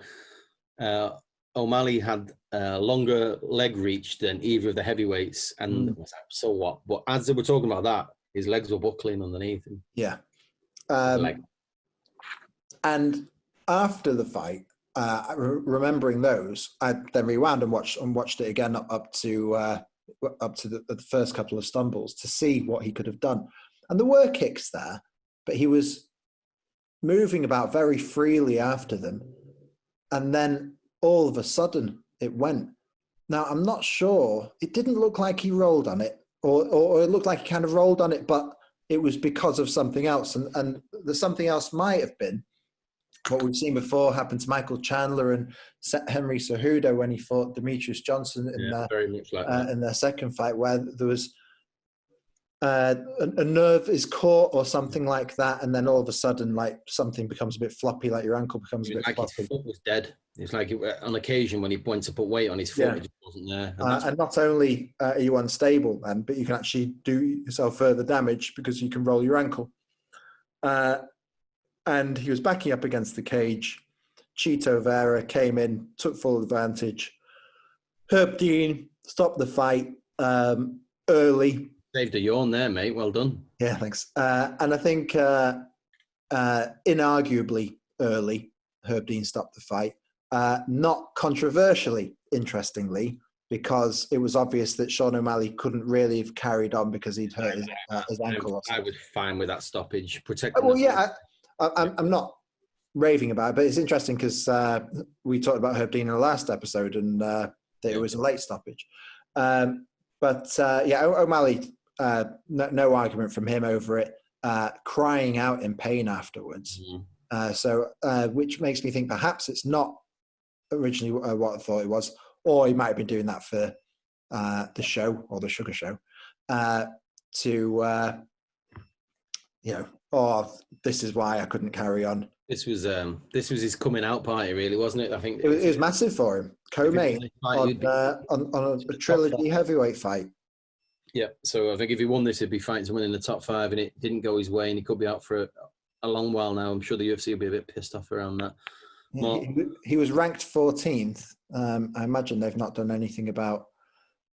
O'Malley had a longer leg reach than either of the heavyweights, and so what? But as they were talking about that, his legs were buckling underneath him. Yeah. And after the fight, remembering those, I then rewound and watched it again up to the first couple of stumbles to see what he could have done. And there were kicks there, but he was moving about very freely after them. And then all of a sudden it went. Now, I'm not sure. It didn't look like he rolled on it, or it looked like he kind of rolled on it, but it was because of something else. And the something else might have been what we've seen before happen to Michael Chandler and Henry Cejudo when he fought Demetrius Johnson very much like in their second fight, where there was a nerve is caught or something like that, and then all of a sudden, like something becomes a bit floppy, like your ankle becomes a bit floppy. His foot was dead. It's like on occasion when he went to put weight on his foot, it just wasn't there. And not only are you unstable then, but you can actually do yourself further damage because you can roll your ankle. And he was backing up against the cage. Chito Vera came in, took full advantage. Herb Dean stopped the fight early. Saved a yawn there, mate. Well done. Yeah, thanks. And I think inarguably early, Herb Dean stopped the fight. Not controversially, interestingly, because it was obvious that Sean O'Malley couldn't really have carried on because he'd hurt his ankle. I was fine with that stoppage. I'm not raving about it, but it's interesting because we talked about Herb Dean in the last episode and that it was a late stoppage. O'Malley, no argument from him over it, crying out in pain afterwards. Which makes me think perhaps it's not originally what I thought it was, or he might have been doing that for the show or the Sugar Show this is why I couldn't carry on. This was his coming out party, really, wasn't it? I think it was massive for him. Co-main on a trilogy heavyweight fight. Yeah, so I think if he won this, he'd be fighting someone in the top 5, and it didn't go his way, and he could be out for a long while now. I'm sure the UFC will be a bit pissed off around that. He was ranked 14th. I imagine they've not done anything about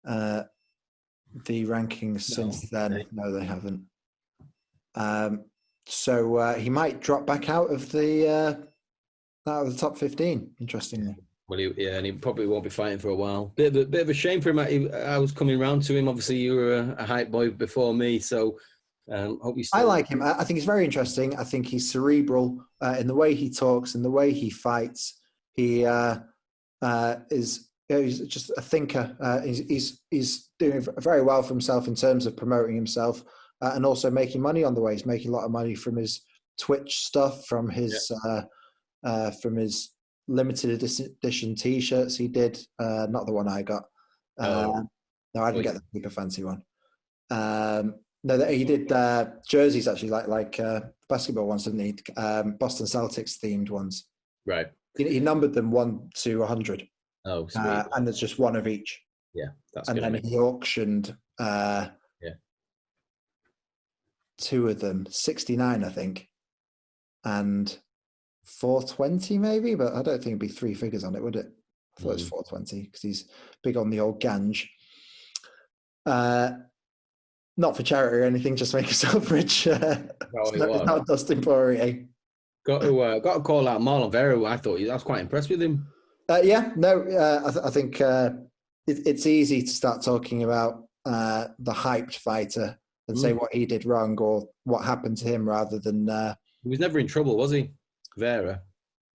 the rankings since then. No, they haven't. So he might drop back out of the top 15. Interestingly. Well, and he probably won't be fighting for a while. Bit of a shame for him. I was coming around to him. Obviously, you were a hype boy before me, so hope you. I like him. I think he's very interesting. I think he's cerebral in the way he talks, in the way he fights. He is. He's just a thinker. He's doing very well for himself in terms of promoting himself and also making money on the way. He's making a lot of money from his Twitch stuff, from his limited edition T-shirts he did. Not the one I got. No, I didn't get the super fancy one. No, he did jerseys actually, like basketball ones, didn't he? Boston Celtics themed ones. Right. He numbered them 1 to 100. Oh, sweet. And there's just one of each. Yeah, that's and good. And then he auctioned 2 of them, 69, I think, and 420 maybe, but I don't think it'd be 3 figures on it, would it? I thought it was 420 because he's big on the old ganj. Not for charity or anything, just to make yourself rich. Not Dustin Poirier. Got to call out Marlon Vera. I was quite impressed with him. I think it's easy to start talking about the hyped fighter and say what he did wrong or what happened to him rather than... he was never in trouble, was he, Vera?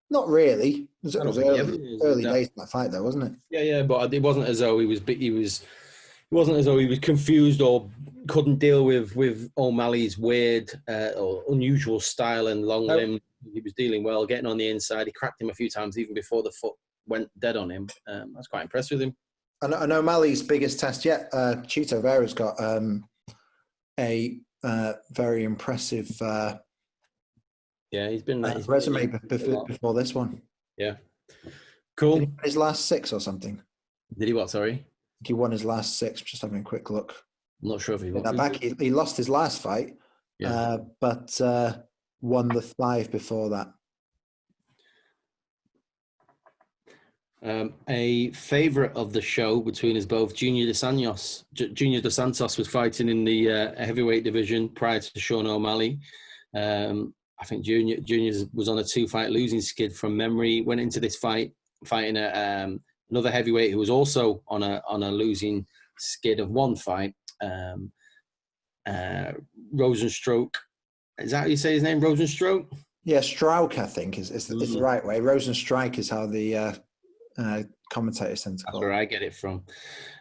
Not really. It was early days in that fight, though, wasn't it? Yeah, but it wasn't as though it wasn't as though he was confused or couldn't deal with O'Malley's weird or unusual style and long limb. He was dealing well, getting on the inside. He cracked him a few times even before the foot went dead on him. I was quite impressed with him. And O'Malley's biggest test yet, Chito Vera's got a very impressive he's been resume before this one. Yeah. Cool. Did he win his last 6 or something? Did he what, sorry? He won his last 6, just having a quick look. I'm not sure if he won. He lost his last fight, but won the 5 before that. A favourite of the show between us both, Junior Dos Santos was fighting in the heavyweight division prior to Sean O'Malley. I think Junior was on a 2-fight losing skid from memory. Went into this fight fighting another heavyweight who was also on a losing skid of 1 fight. Rosenstruck. Is that how you say his name? Rosenstruck? Yeah, Strauk, I think, is the right way. Rosenstrike is how the commentators tend to call it. That's where I get it from.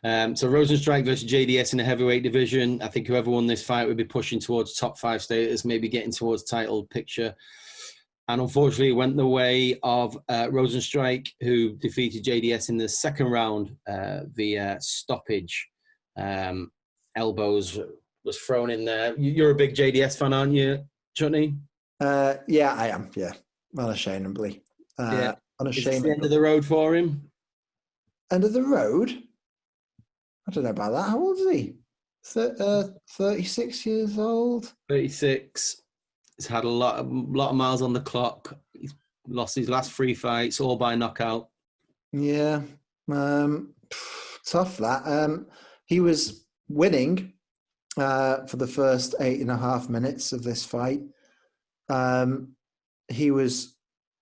So Rosenstrike versus JDS in the heavyweight division. I think whoever won this fight would be pushing towards top 5 status, maybe getting towards title picture. And unfortunately, it went the way of Rosenstrike, who defeated JDS in the second round via stoppage. Elbows was thrown in there. You're a big JDS fan, aren't you, Chutney? Yeah, I am. Yeah, unashamedly. Yeah. Unashamedly. Is this the end of the road for him? End of the road? I don't know about that. How old is he? 36 years old. 36. He's had a lot of miles on the clock. He's lost his last 3 fights, all by knockout. Yeah, tough that. He was winning for the first 8.5 minutes of this fight. He was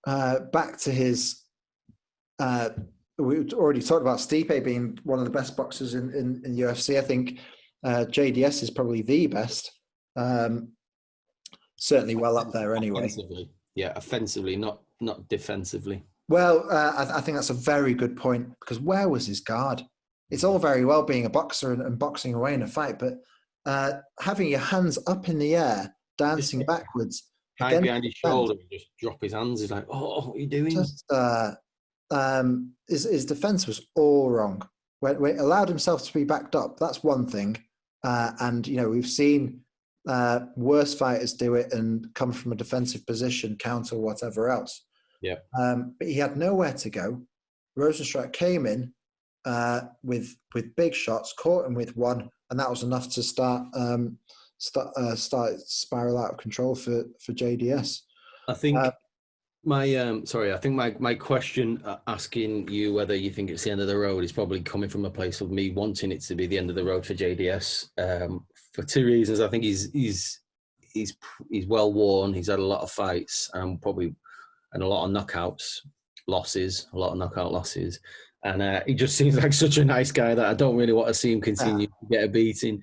back to his. We already talked about Stipe being one of the best boxers in UFC. I think JDS is probably the best. Certainly well up there anyway. Offensively. Yeah, offensively, not defensively. Well, I think that's a very good point, because where was his guard? It's all very well being a boxer and boxing away in a fight, but having your hands up in the air, dancing backwards. High behind his shoulder, just drop his hands. He's like, oh, what are you doing? Just, his defense was all wrong. When he allowed himself to be backed up, that's one thing. And, we've seen worse fighters do it and come from a defensive position, counter whatever else. Yeah. But he had nowhere to go. Rosenstrike came in with big shots, caught him with one, and that was enough to start spiral out of control for JDS. I think my question asking you whether you think it's the end of the road is probably coming from a place of me wanting it to be the end of the road for JDS for 2 reasons. I think he's well worn. He's had a lot of fights and a lot of knockout losses, and he just seems like such a nice guy that I don't really want to see him continue to get a beating.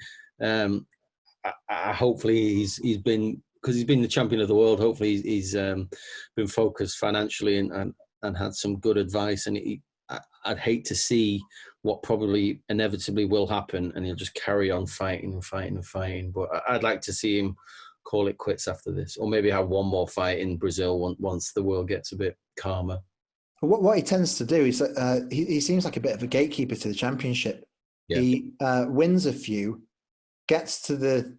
Hopefully he's been, because he's been the champion of the world. Hopefully he's been focused financially and had some good advice. And I'd hate to see what probably inevitably will happen, and he'll just carry on fighting and fighting and fighting. But I'd like to see him call it quits after this, or maybe have one more fight in Brazil once the world gets a bit calmer. What he tends to do is he seems like a bit of a gatekeeper to the championship. Yeah. He wins a few, gets to the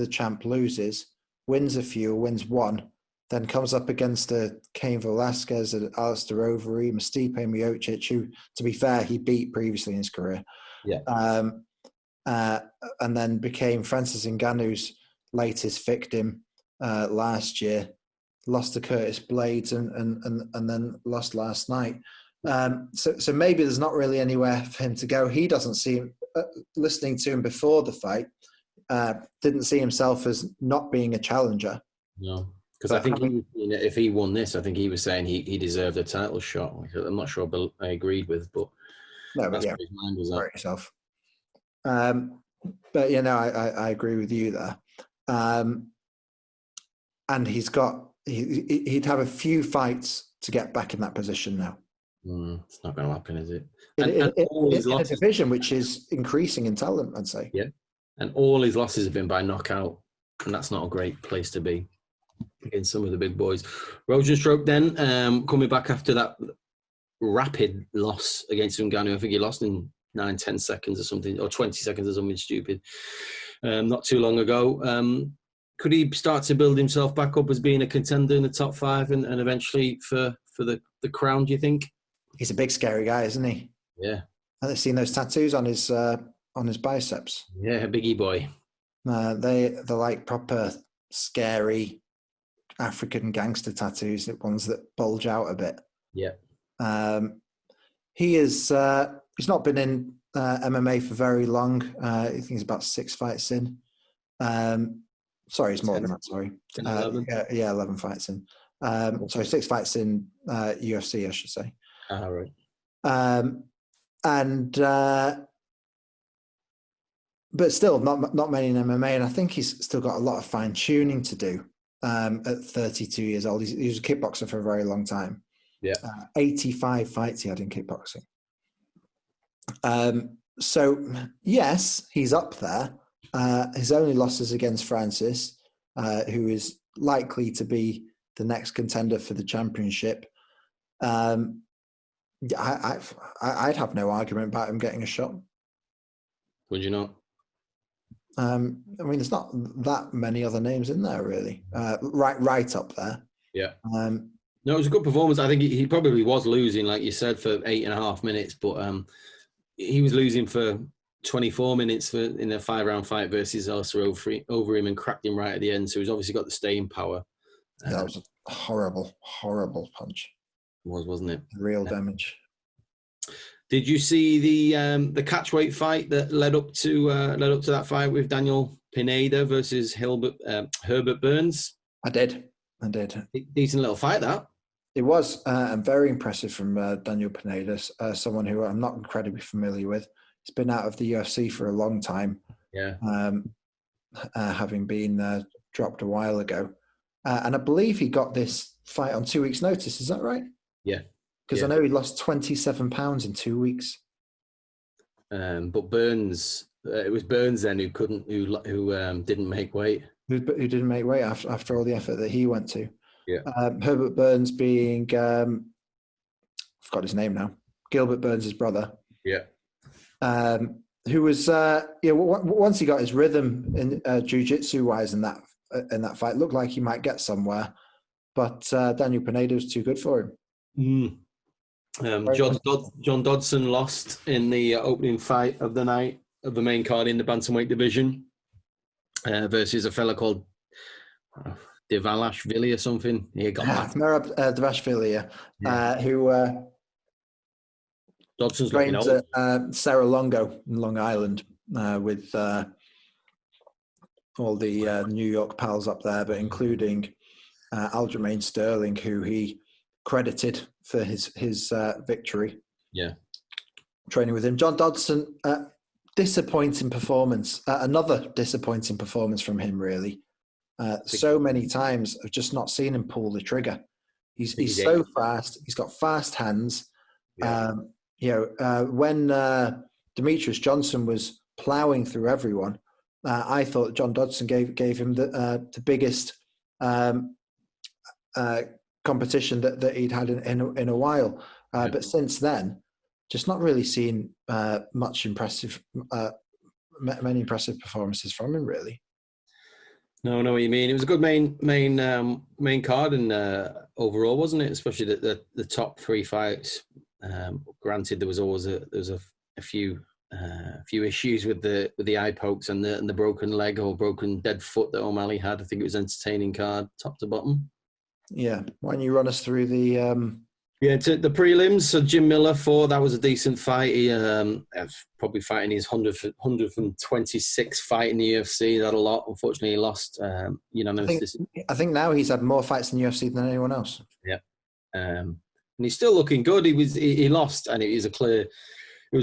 champ, loses, wins a few, wins one, then comes up against Cain Velasquez, Alistair Overeem, Stipe Miocic, who, to be fair, he beat previously in his career. Yeah. And then became Francis Ngannou's latest victim last year. Lost to Curtis Blades and then lost last night. So maybe there's not really anywhere for him to go. He doesn't seem, listening to him before the fight, didn't see himself as not being a challenger. No, because I think if he won this, I think he was saying he deserved a title shot. I'm not sure I agreed with, but that's what his mind was at. Yourself. But I agree with you there. And he'd have a few fights to get back in that position now. It's not going to happen, is it? In a division which is increasing in talent, I'd say. Yeah, and all his losses have been by knockout, and that's not a great place to be against some of the big boys. Rosenstruck then, coming back after that rapid loss against Ngannou. I think he lost in 9-10 seconds or something, or 20 seconds or something stupid, not too long ago. Could he start to build himself back up as being a contender in the top 5 and eventually for the crown, do you think? He's a big, scary guy, isn't he? Yeah. I've seen those tattoos on his biceps. Yeah, biggie boy. They're like proper scary African gangster tattoos, the ones that bulge out a bit. Yeah. He is. He's not been in MMA for very long. I think he's about 6 fights in. Sorry, it's more than that. Sorry, 10, 11? Yeah, 11 fights in. Sorry, 6 fights in UFC, I should say. Right. But still, not many in MMA, and I think he's still got a lot of fine tuning to do. At 32 years old, he was a kickboxer for a very long time. Yeah, 85 fights he had in kickboxing. So yes, he's up there. His only losses against Francis, who is likely to be the next contender for the championship. I'd have no argument about him getting a shot. Would you not? I mean, there's not that many other names in there, really. Right up there. Yeah. No, it was a good performance. I think he probably was losing, like you said, for 8.5 minutes, but he was losing for 24 minutes in a 5-round fight versus Elsa over him and cracked him right at the end. So he's obviously got the staying power. That was a horrible, horrible punch. Wasn't it? Real damage. Did you see the catchweight fight that led up to that fight with Daniel Pineda versus Herbert Burns? I did. Decent little fight, that. It was, and very impressive from Daniel Pineda, someone who I'm not incredibly familiar with. He's been out of the UFC for a long time. Yeah. Having been dropped a while ago. And I believe he got this fight on 2 weeks' notice. Is that right? Yeah. Because I know he lost 27 pounds in 2 weeks. But Burns, it was Burns then who didn't make weight. Who didn't make weight after all the effort that he went to. Yeah. Herbert Burns being, I forgot his name now, Gilbert Burns' brother. Yeah. Who was, once he got his rhythm in jiu-jitsu wise in that fight, looked like he might get somewhere, but Daniel Pineda was too good for him. John Dodson lost in the opening fight of the night of the main card in the bantamweight division versus a fella called Devashvili or something. He got Merab Devashvili, who Dodson's trained at Cerro Longo in Long Island with all the New York pals up there, but including Aljamain Sterling, who he credited for his victory. Yeah. Training with him. John Dodson, disappointing performance. Another disappointing performance from him, really. So many times I've just not seen him pull the trigger. He's so fast. He's got fast hands. Yeah. When Demetrius Johnson was plowing through everyone, I thought John Dodson gave him the biggest competition that he'd had in a while. But since then, just not really seen many impressive performances from him, really. No, I know what you mean. It was a good main card and overall, wasn't it? Especially the top 3 fights. Granted, there was always a few issues with the eye pokes and the broken leg or broken dead foot that O'Malley had. I think it was an entertaining card, top to bottom. Yeah. Why don't you run us through the the prelims? So Jim Miller that was a decent fight. He was probably fighting his 126th fight in the UFC. That a lot. Unfortunately, he lost. I think now he's had more fights in the UFC than anyone else. Yeah. And he's still looking good. He lost, and it was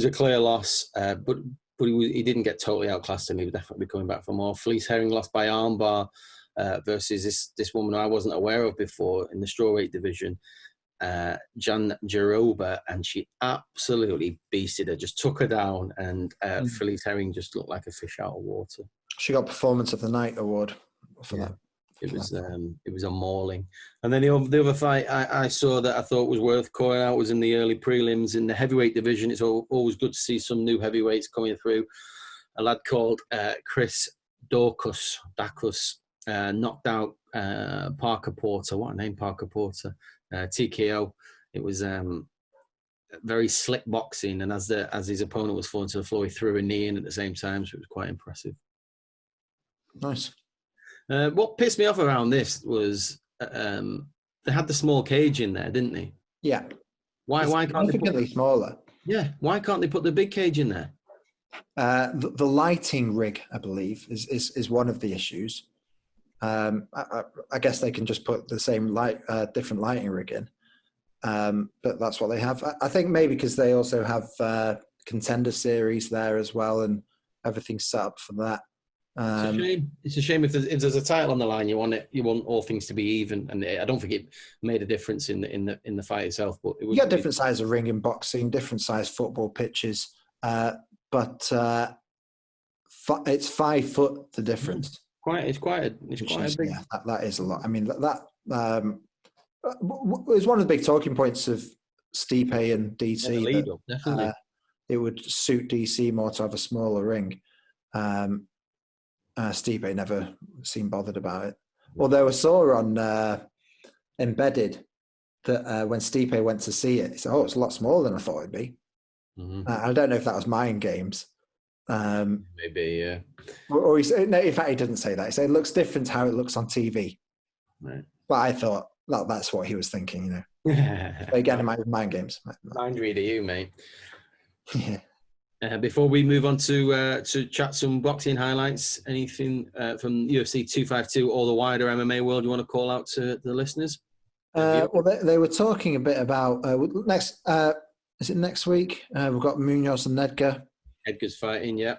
a clear loss. But he didn't get totally outclassed, and he would definitely be coming back for more. Felice Herring lost by armbar versus this woman who I wasn't aware of before in the strawweight division. Jan Jaroba, and she absolutely beasted her, just took her down, and Felice Herring just looked like a fish out of water. She got Performance of the Night award for that. It was a mauling. And then the other fight I saw that I thought was worth calling out was in the early prelims in the heavyweight division. It's always good to see some new heavyweights coming through. A lad called Chris Dacus knocked out Parker Porter. What a name, Parker Porter. TKO. It was very slick boxing, and as his opponent was falling to the floor, he threw a knee in at the same time, so it was quite impressive. Nice. What pissed me off around this was they had the small cage in there, didn't they? Yeah. Why can't they significantly smaller? Yeah, why can't they put the big cage in there? The lighting rig, I believe, is one of the issues. I guess they can just put the same different lighting rig in, but that's what they have. I think maybe because they also have Contender Series there as well, and everything's set up for that. It's a shame. It's a shame if there's a title on the line. You want all things to be even, and I don't think it made a difference in the fight itself. But it was, you got different size of ring in boxing, different size football pitches, but it's 5 foot the difference. It's quite a big. Yeah, that is a lot. I mean, that was one of the big talking points of Stipe and DC. Definitely, it would suit DC more to have a smaller ring. Stipe never seemed bothered about it. Although I saw on Embedded that when Stipe went to see it, he said, "Oh, it's a lot smaller than I thought it'd be." I don't know if that was mind games. Maybe, yeah. Or he said, no, in fact, he didn't say that. He said it looks different to how it looks on TV. Right. But I thought that's what he was thinking, you know. But again, it might be mind games. Mind reader, you, mate. Yeah. Before we move on to chat some boxing highlights, anything from UFC 252 or the wider MMA world you want to call out to the listeners? Well, they were talking a bit about next. Is it next week? We've got Munoz and Edgar. Edgar's fighting, yeah.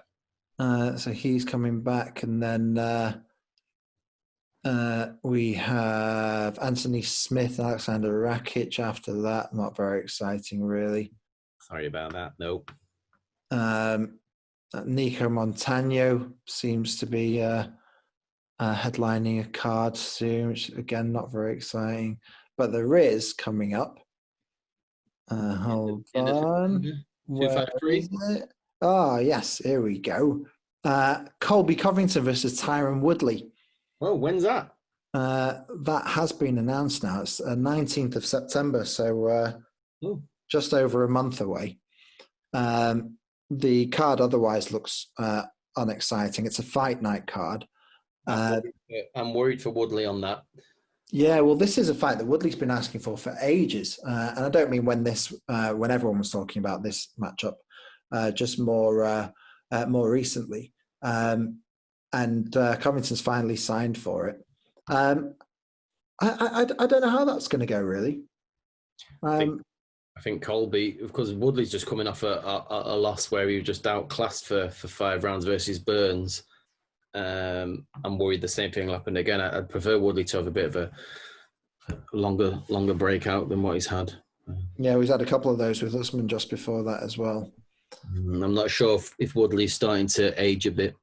So he's coming back, and then we have Anthony Smith, Alexander Rakic after that. Not very exciting, really. Sorry about that. Nope. Nico Montano seems to be headlining a card soon, which again not very exciting. But there is coming up. Hold on. 253. Oh, yes, here we go. Colby Covington versus Tyron Woodley. Oh, when's that? That has been announced now. It's 19th of September, so just over a month away. The card otherwise looks unexciting. It's a fight night card. I'm worried for Woodley on that. Yeah, well, this is a fight that Woodley's been asking for ages. And I don't mean when everyone was talking about this matchup. Just more recently, and Covington's finally signed for it. I don't know how that's going to go, really. I think Colby, because Woodley's just coming off a loss where he was just outclassed for 5 rounds versus Burns. I'm worried the same thing will happen again. I'd prefer Woodley to have a bit of a longer breakout than what he's had. Yeah, he's had a couple of those with Usman just before that as well. I'm not sure if Woodley's starting to age a bit.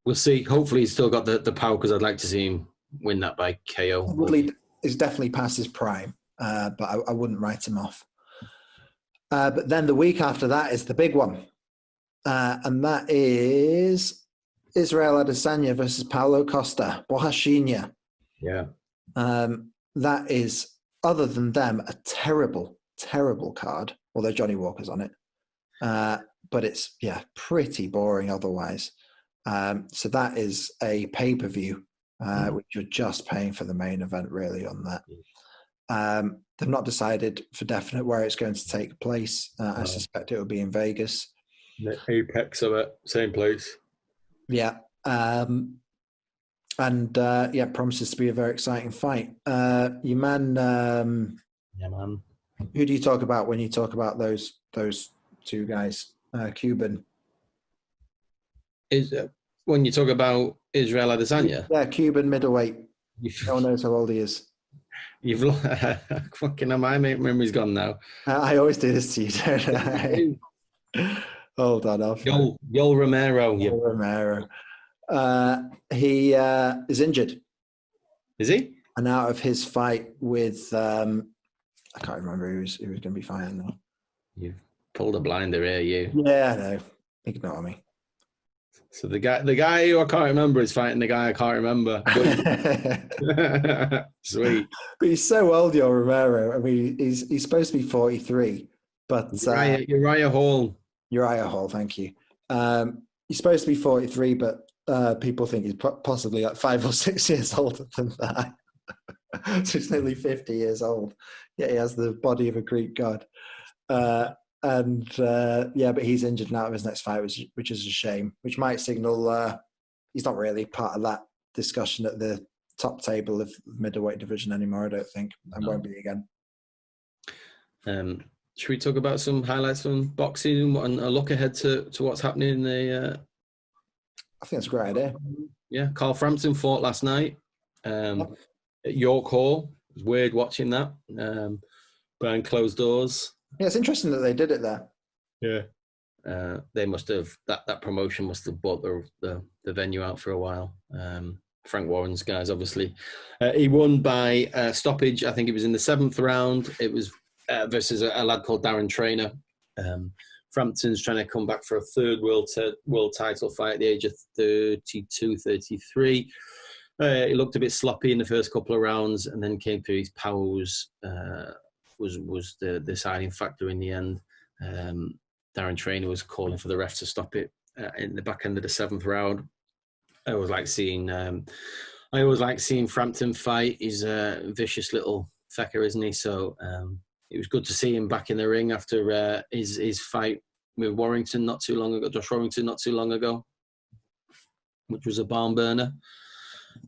We'll see. Hopefully he's still got the power, because I'd like to see him win that by KO. Woodley is definitely past his prime, but I wouldn't write him off. But then the week after that is the big one. And that is Israel Adesanya versus Paulo Costa, Borrachinha. Yeah. That is, other than them, a terrible, terrible card, although Johnny Walker's on it. But it's, pretty boring otherwise. So that is a pay-per-view, which you're just paying for the main event, really, on that. They've not decided for definite where it's going to take place. I suspect it will be in Vegas. The apex of it, same place. Yeah. Promises to be a very exciting fight. Yeah, man. Who do you talk about when you talk about those two guys? Cuban. When you talk about Israel Adesanya? Yeah, Cuban middleweight. No one knows how old he is. You've fucking my memory's gone now. I always do this to you, don't I? Hold on, Yoel Romero. Yoel Romero. He is injured. Is he? And out of his fight with, I can't remember who was going to be fighting now. You've pulled a blinder here, you. Yeah, I know. Ignore me. So the guy who I can't remember is fighting the guy I can't remember. Sweet. But he's so old, Yoel Romero. I mean, he's supposed to be 43, but Uriah Hall. Uriah Hall, thank you. He's supposed to be 43, but people think he's possibly like 5 or 6 years older than that. So he's nearly 50 years old. Yet he has the body of a Greek god. But he's injured and out of his next fight, which is a shame, which might signal he's not really part of that discussion at the top table of the middleweight division anymore, I don't think, and won't be again. Should we talk about some highlights from boxing and a look ahead to what's happening in the... I think that's a great idea. Yeah, Carl Frampton fought last night at York Hall. It was weird watching that behind closed doors. Yeah, it's interesting that they did it there. Yeah. They must have, that promotion must have bought the venue out for a while. Frank Warren's guys, obviously. He won by stoppage. I think it was in the 7th round. It was versus a lad called Darren Trainer. Frampton's trying to come back for a third world title fight at the age of 32, 33. He looked a bit sloppy in the first couple of rounds and then came through. His power was the deciding factor in the end. Darren Trainer was calling for the ref to stop it in the back end of the 7th round. I always like seeing Frampton fight. He's a vicious little fecker, isn't he? So it was good to see him back in the ring after his fight with Warrington Josh Warrington not too long ago, which was a barn burner.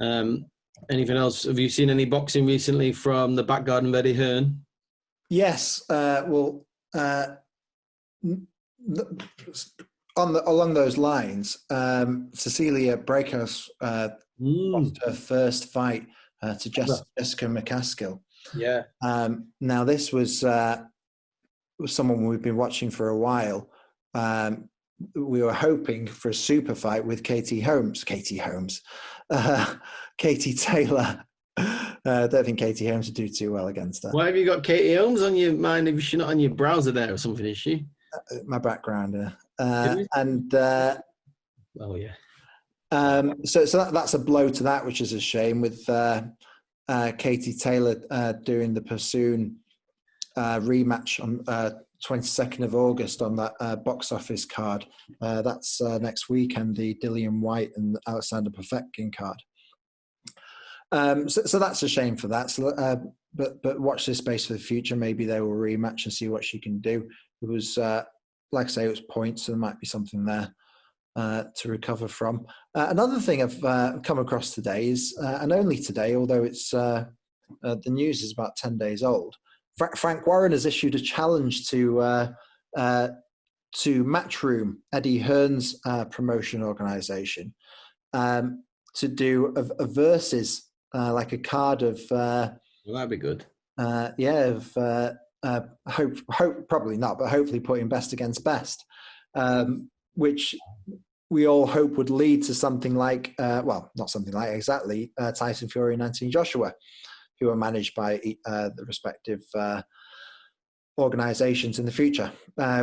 Anything else? Have you seen any boxing recently from the back garden of Eddie Hearn? Yes. Along those lines, Cecilia Breakhouse lost her first fight to Jessica McCaskill. Yeah. Now this was someone we've been watching for a while. We were hoping for a super fight with Katie Taylor. I don't think Katie Holmes would do too well against her. Why have you got Katie Holmes on your mind if she's not on your browser there or something, is she? My background. Oh, yeah. So that's a blow to that, which is a shame, with Katie Taylor doing the Pursoon rematch on 22nd of August on that box office card. That's next weekend, the Dillian White and Alexander Povetkin card. So that's a shame for that. So, but watch this space for the future. Maybe they will rematch and see what she can do. It was, like I say, it was points, so there might be something there to recover from. Another thing I've come across today is, and only today, although it's the news is about 10 days old, Frank Warren has issued a challenge to Matchroom, Eddie Hearn's promotion organisation, to do a versus, like a card of... well, that'd be good. Hope probably not, but hopefully putting best against best, which we all hope would lead to something like, not something like exactly, Tyson Fury and Anthony Joshua, who are managed by the respective organizations in the future,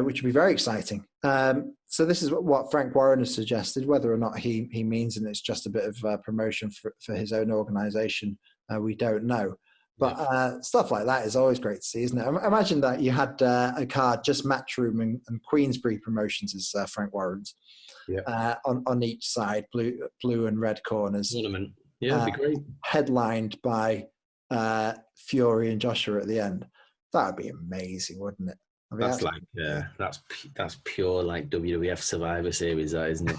which would be very exciting. So this is what Frank Warren has suggested. Whether or not he means, and it's just a bit of promotion for his own organization, we don't know. But stuff like that is always great to see, isn't it? Imagine that you had a card, just Matchroom and Queensbury Promotions as Frank Warren's, on each side, blue and red corners. Tournament. Yeah, that'd be great. Headlined by Fury and Joshua at the end. That would be amazing, wouldn't it? I mean, that's like that's pure like WWF Survivor Series, that, isn't it?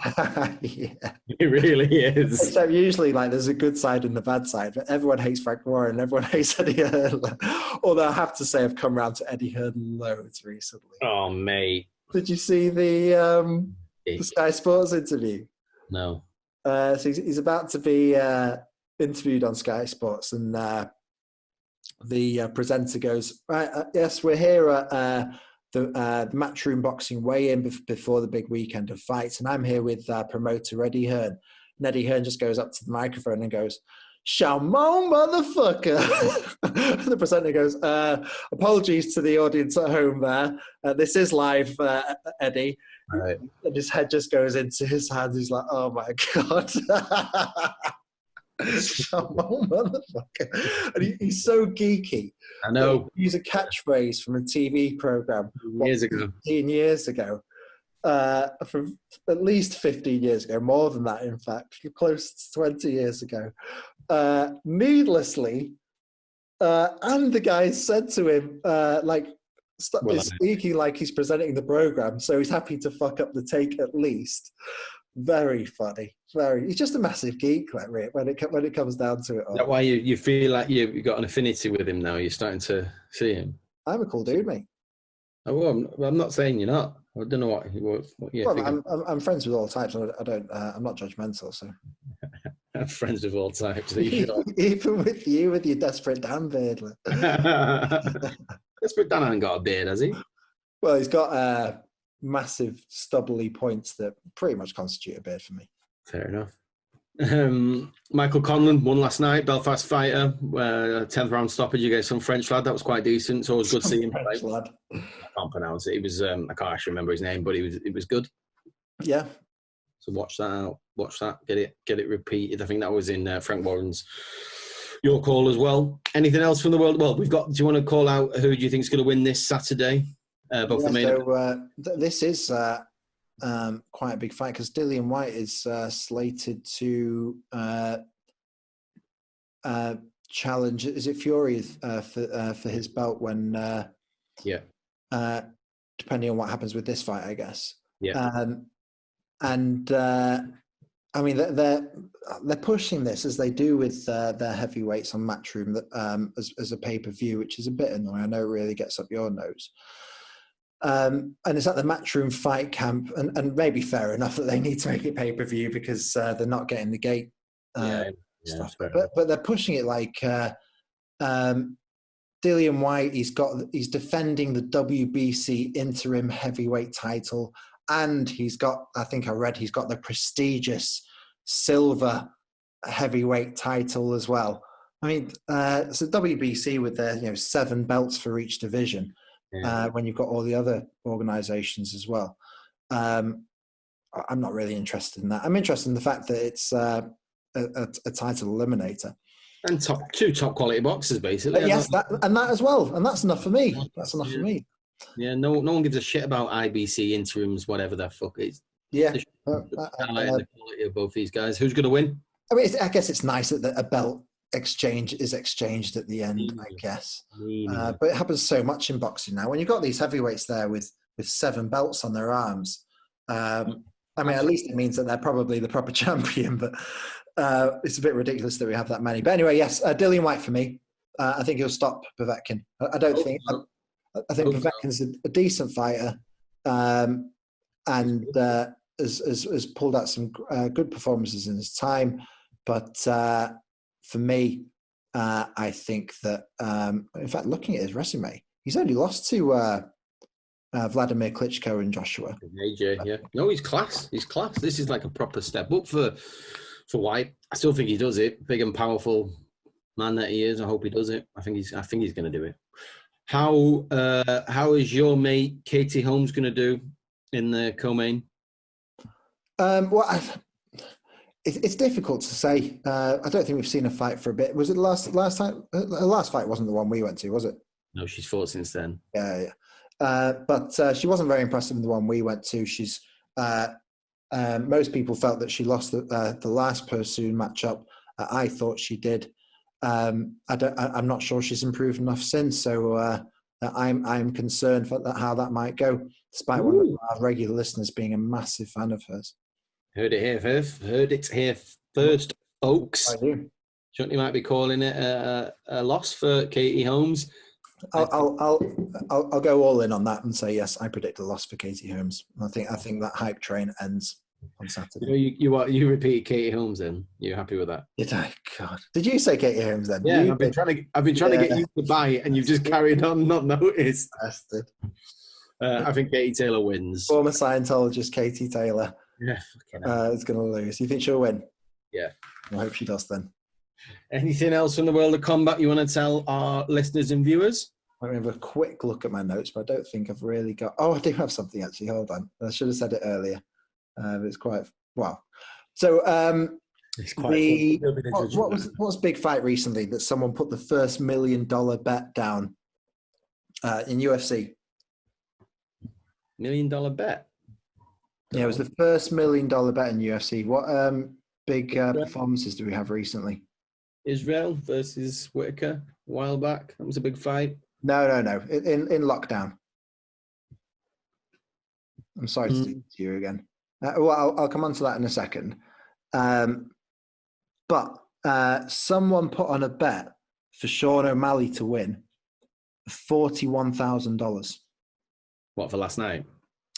Yeah, it really is. Except usually, like, there's a good side and the bad side. But everyone hates Frank Warren, everyone hates Eddie Hearn. Although I have to say, I've come around to Eddie Hearn loads recently. Oh, mate! Did you see the Sky Sports interview? No. So he's about to be interviewed on Sky Sports, and the presenter goes, right, yes, we're here at the Matchroom Boxing weigh-in before the big weekend of fights, and I'm here with promoter Eddie Hearn. And Eddie Hearn just goes up to the microphone and goes, "Shalom, motherfucker!" The presenter goes, "Apologies to the audience at home there. This is live, Eddie." Right. And his head just goes into his hands. He's like, "Oh my God." Shalom, motherfucker. And he's so geeky. I know. He used a catchphrase from a TV program 15 years ago. From at least 15 years ago, more than that, in fact, close to 20 years ago. Needlessly, and the guy said to him, like, Stop, Well, he's speaking like he's presenting the program, so he's happy to fuck up the take at least. Very funny. Very. He's just a massive geek, like Rick, when it comes down to it all. Is that why you feel like you've got an affinity with him now? You're starting to see him. I'm a cool dude, mate. Oh, well, I'm not saying you're not. I don't know what you're Well, thinking. I'm friends with all types. I don't. I'm not judgmental. So I'm friends of all types. Are you sure? even with you, with your desperate Dan beard. Desperate Dan hasn't got a beard, has he? Well, he's got massive stubbly points that pretty much constitute a beard for me. Fair enough. Michael Conlon won last night, Belfast fighter, 10th round stoppage against some French lad. That was quite decent. So it was good seeing him play. Lad. I can't pronounce it. He was I can't actually remember his name, but it was good. Yeah. So watch that out. Watch that. Get it repeated. I think that was in Frank Warren's your call as well. Anything else from the world? Well, we've got. Do you want to call out who do you think is going to win this Saturday? Both the main. So this is quite a big fight because Dillian White is slated to challenge. Is it Fury for his belt when? Depending on what happens with this fight, I guess. Yeah. I mean, they're pushing this as they do with their heavyweights on Matchroom as a pay-per-view, which is a bit annoying. I know it really gets up your nose. And it's at the Matchroom fight camp, and maybe fair enough that they need to make it pay-per-view because they're not getting the gate stuff. But they're pushing it like Dillian White. He's defending the WBC interim heavyweight title. And he's got, I think I read, he's got the prestigious silver heavyweight title as well. I mean, so WBC with their 7 belts for each division, when you've got all the other organisations as well. I'm not really interested in that. I'm interested in the fact that it's a title eliminator. And two top quality boxes, basically. Yes, that as well. And that's enough for me. That's enough for me. Yeah, no one gives a shit about IBC interims, whatever the fuck it is. Yeah. The quality of both these guys. Who's going to win? I mean, I guess it's nice that a belt exchange is exchanged at the end, I guess. But it happens so much in boxing now. When you've got these heavyweights there with 7 belts on their arms, I mean, at least it means that they're probably the proper champion, but it's a bit ridiculous that we have that many. But anyway, yes, Dillian White for me. I think he'll stop Povetkin. I think Povetkin's a decent fighter, and has pulled out some good performances in his time. But for me, I think that, in fact, looking at his resume, he's only lost to Vladimir Klitschko and Joshua. AJ, yeah. No, he's class. He's class. This is like a proper step up for White. I still think he does it. Big and powerful man that he is. I hope he does it. I think he's going to do it. How is your mate Katie Holmes going to do in the co-main? Well, it's difficult to say. I don't think we've seen a fight for a bit. Was it the last time? The last fight wasn't the one we went to, was it? No, she's fought since then. Yeah. But she wasn't very impressive in the one we went to. She's most people felt that she lost the last Pursuit matchup. I thought she did. I'm not sure she's improved enough since, so I'm concerned for how that might go, despite one of our regular listeners being a massive fan of hers. Heard it here first, folks. I do. Chutney might be calling it a loss for Katie Holmes. I'll go all in on that and say yes. I predict a loss for Katie Holmes. I think that hype train ends on Saturday. You repeat Katie Holmes then? You're happy with that? Did I? God. Did you say Katie Holmes then? Yeah, I've been trying to get you to buy it, and you've just carried on, not noticed. Bastard. I think Katie Taylor wins. Former Scientologist Katie Taylor. Yeah, is going to lose. You think she'll win? Yeah. I hope she does then. Anything else from the world of combat you want to tell our listeners and viewers? Let me have a quick look at my notes, but I don't think I've really got... Oh, I do have something actually. Hold on. I should have said it earlier. It's quite... Well, so it's quite what's big fight recently that someone put the first $1 million bet down in UFC? $1 million bet? Yeah, it was the first $1 million bet in UFC. What big performances do we have recently? Israel versus Whitaker a while back. That was a big fight. No. In lockdown. I'm sorry to do it to you again. Well, I'll come on to that in a second. But someone put on a bet for Sean O'Malley to win $41,000. What, for last night?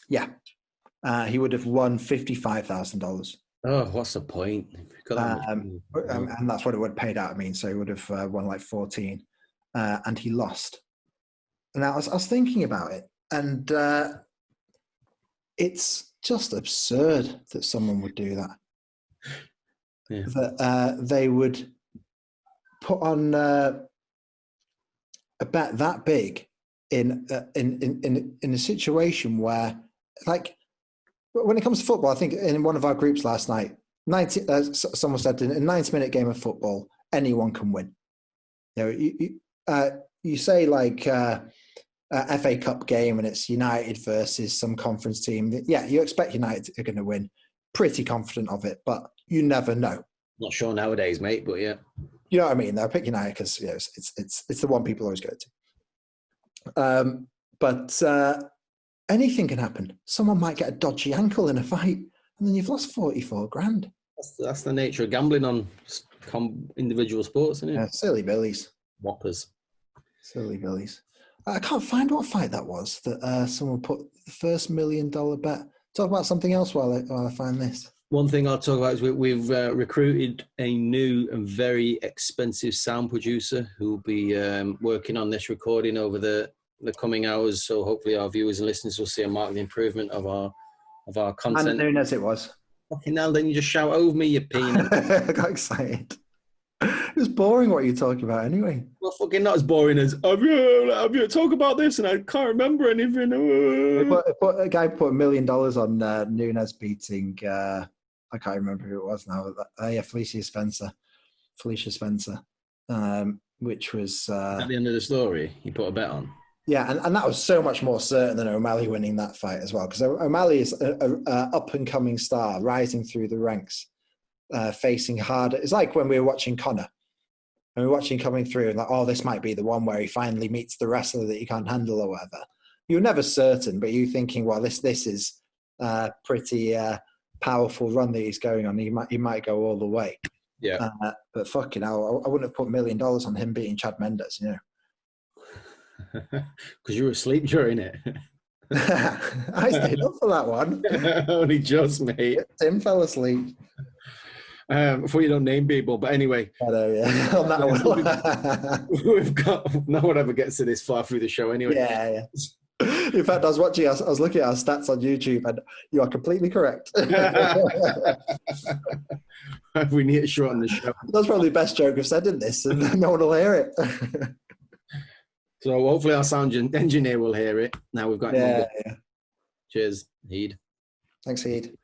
Yeah. He would have won $55,000. Oh, what's the point? And that's what it would have paid out. I mean, so he would have won like 14, and he lost. Now, I was thinking about it, and it's just absurd that someone would do that. Yeah. That they would put on a bet that big in a situation where, like, when it comes to football, I think in one of our groups last night, someone said in a 90-minute game of football, anyone can win. You know, you say like a FA Cup game and it's United versus some conference team. Yeah, you expect United are going to win. Pretty confident of it, but you never know. Not sure nowadays, mate, but yeah. You know what I mean? They'll pick United because it's the one people always go to. But anything can happen. Someone might get a dodgy ankle in a fight, and then you've lost 44 grand. That's the nature of gambling on individual sports, isn't it? Yeah, silly billies. Whoppers. Silly billies. I can't find what fight that was that someone put the first $1 million bet. Talk about something else while I find this. One thing I'll talk about is we've recruited a new and very expensive sound producer who will be working on this recording over the coming hours. So hopefully our viewers and listeners will see a marked improvement of our content. And known as it was. Fucking hell, then you just shout over me, you peanut. I got excited. It was boring what you're talking about anyway. Well, fucking not as boring as, have you talk about this and I can't remember anything. A guy put $1 million on Nunes beating, I can't remember who it was now. Felicia Spencer, which was... at the end of the story, you put a bet on. Yeah, and that was so much more certain than O'Malley winning that fight as well, because O'Malley is an up-and-coming star, rising through the ranks, facing harder. It's like when we were watching Conor, and we were watching coming through, and like, oh, this might be the one where he finally meets the wrestler that he can't handle or whatever. You're never certain, but you're thinking, well, this is pretty powerful run that he's going on. He might go all the way. Yeah. But fucking hell, I wouldn't have put $1 million on him beating Chad Mendes, you know. Because you were asleep during it. I stayed up for that one. Only just, mate. Tim fell asleep. Before you don't name people, but anyway. I know, yeah. On that one. We've got, no one ever gets to this far through the show anyway. Yeah. In fact, I was looking at our stats on YouTube, and you are completely correct. We need to shorten the show. That's probably the best joke I've said in this, and no one will hear it. So hopefully our sound engineer will hear it. Now we've got him. Yeah. Cheers, Heed. Thanks, Heed.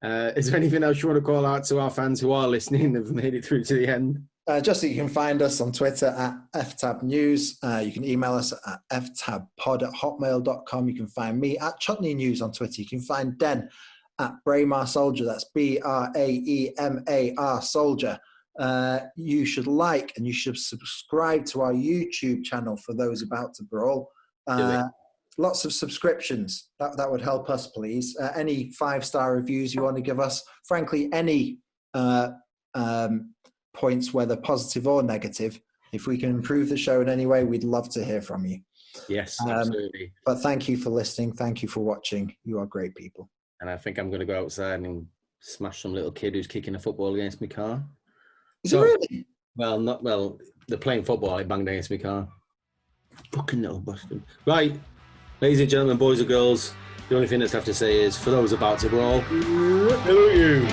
Is there anything else you want to call out to our fans who are listening and have made it through to the end? Just that you can find us on Twitter at FTabNews. You can email us at ftabpod@hotmail.com. You can find me at Chutney News on Twitter. You can find Den at Braemar Soldier. That's BRAEMAR Soldier. You should like and you should subscribe to our YouTube channel for those about to brawl. Lots of subscriptions. That would help us, please. Any 5-star reviews you want to give us. Frankly, any points, whether positive or negative. If we can improve the show in any way, we'd love to hear from you. Yes, absolutely. But thank you for listening. Thank you for watching. You are great people. And I think I'm going to go outside and smash some little kid who's kicking a football against my car. Is it really? Well, they're playing football. I banged against my car. Fucking little bastard. Right, ladies and gentlemen, boys and girls, the only thing that's left to say is, for those about to brawl, hello you.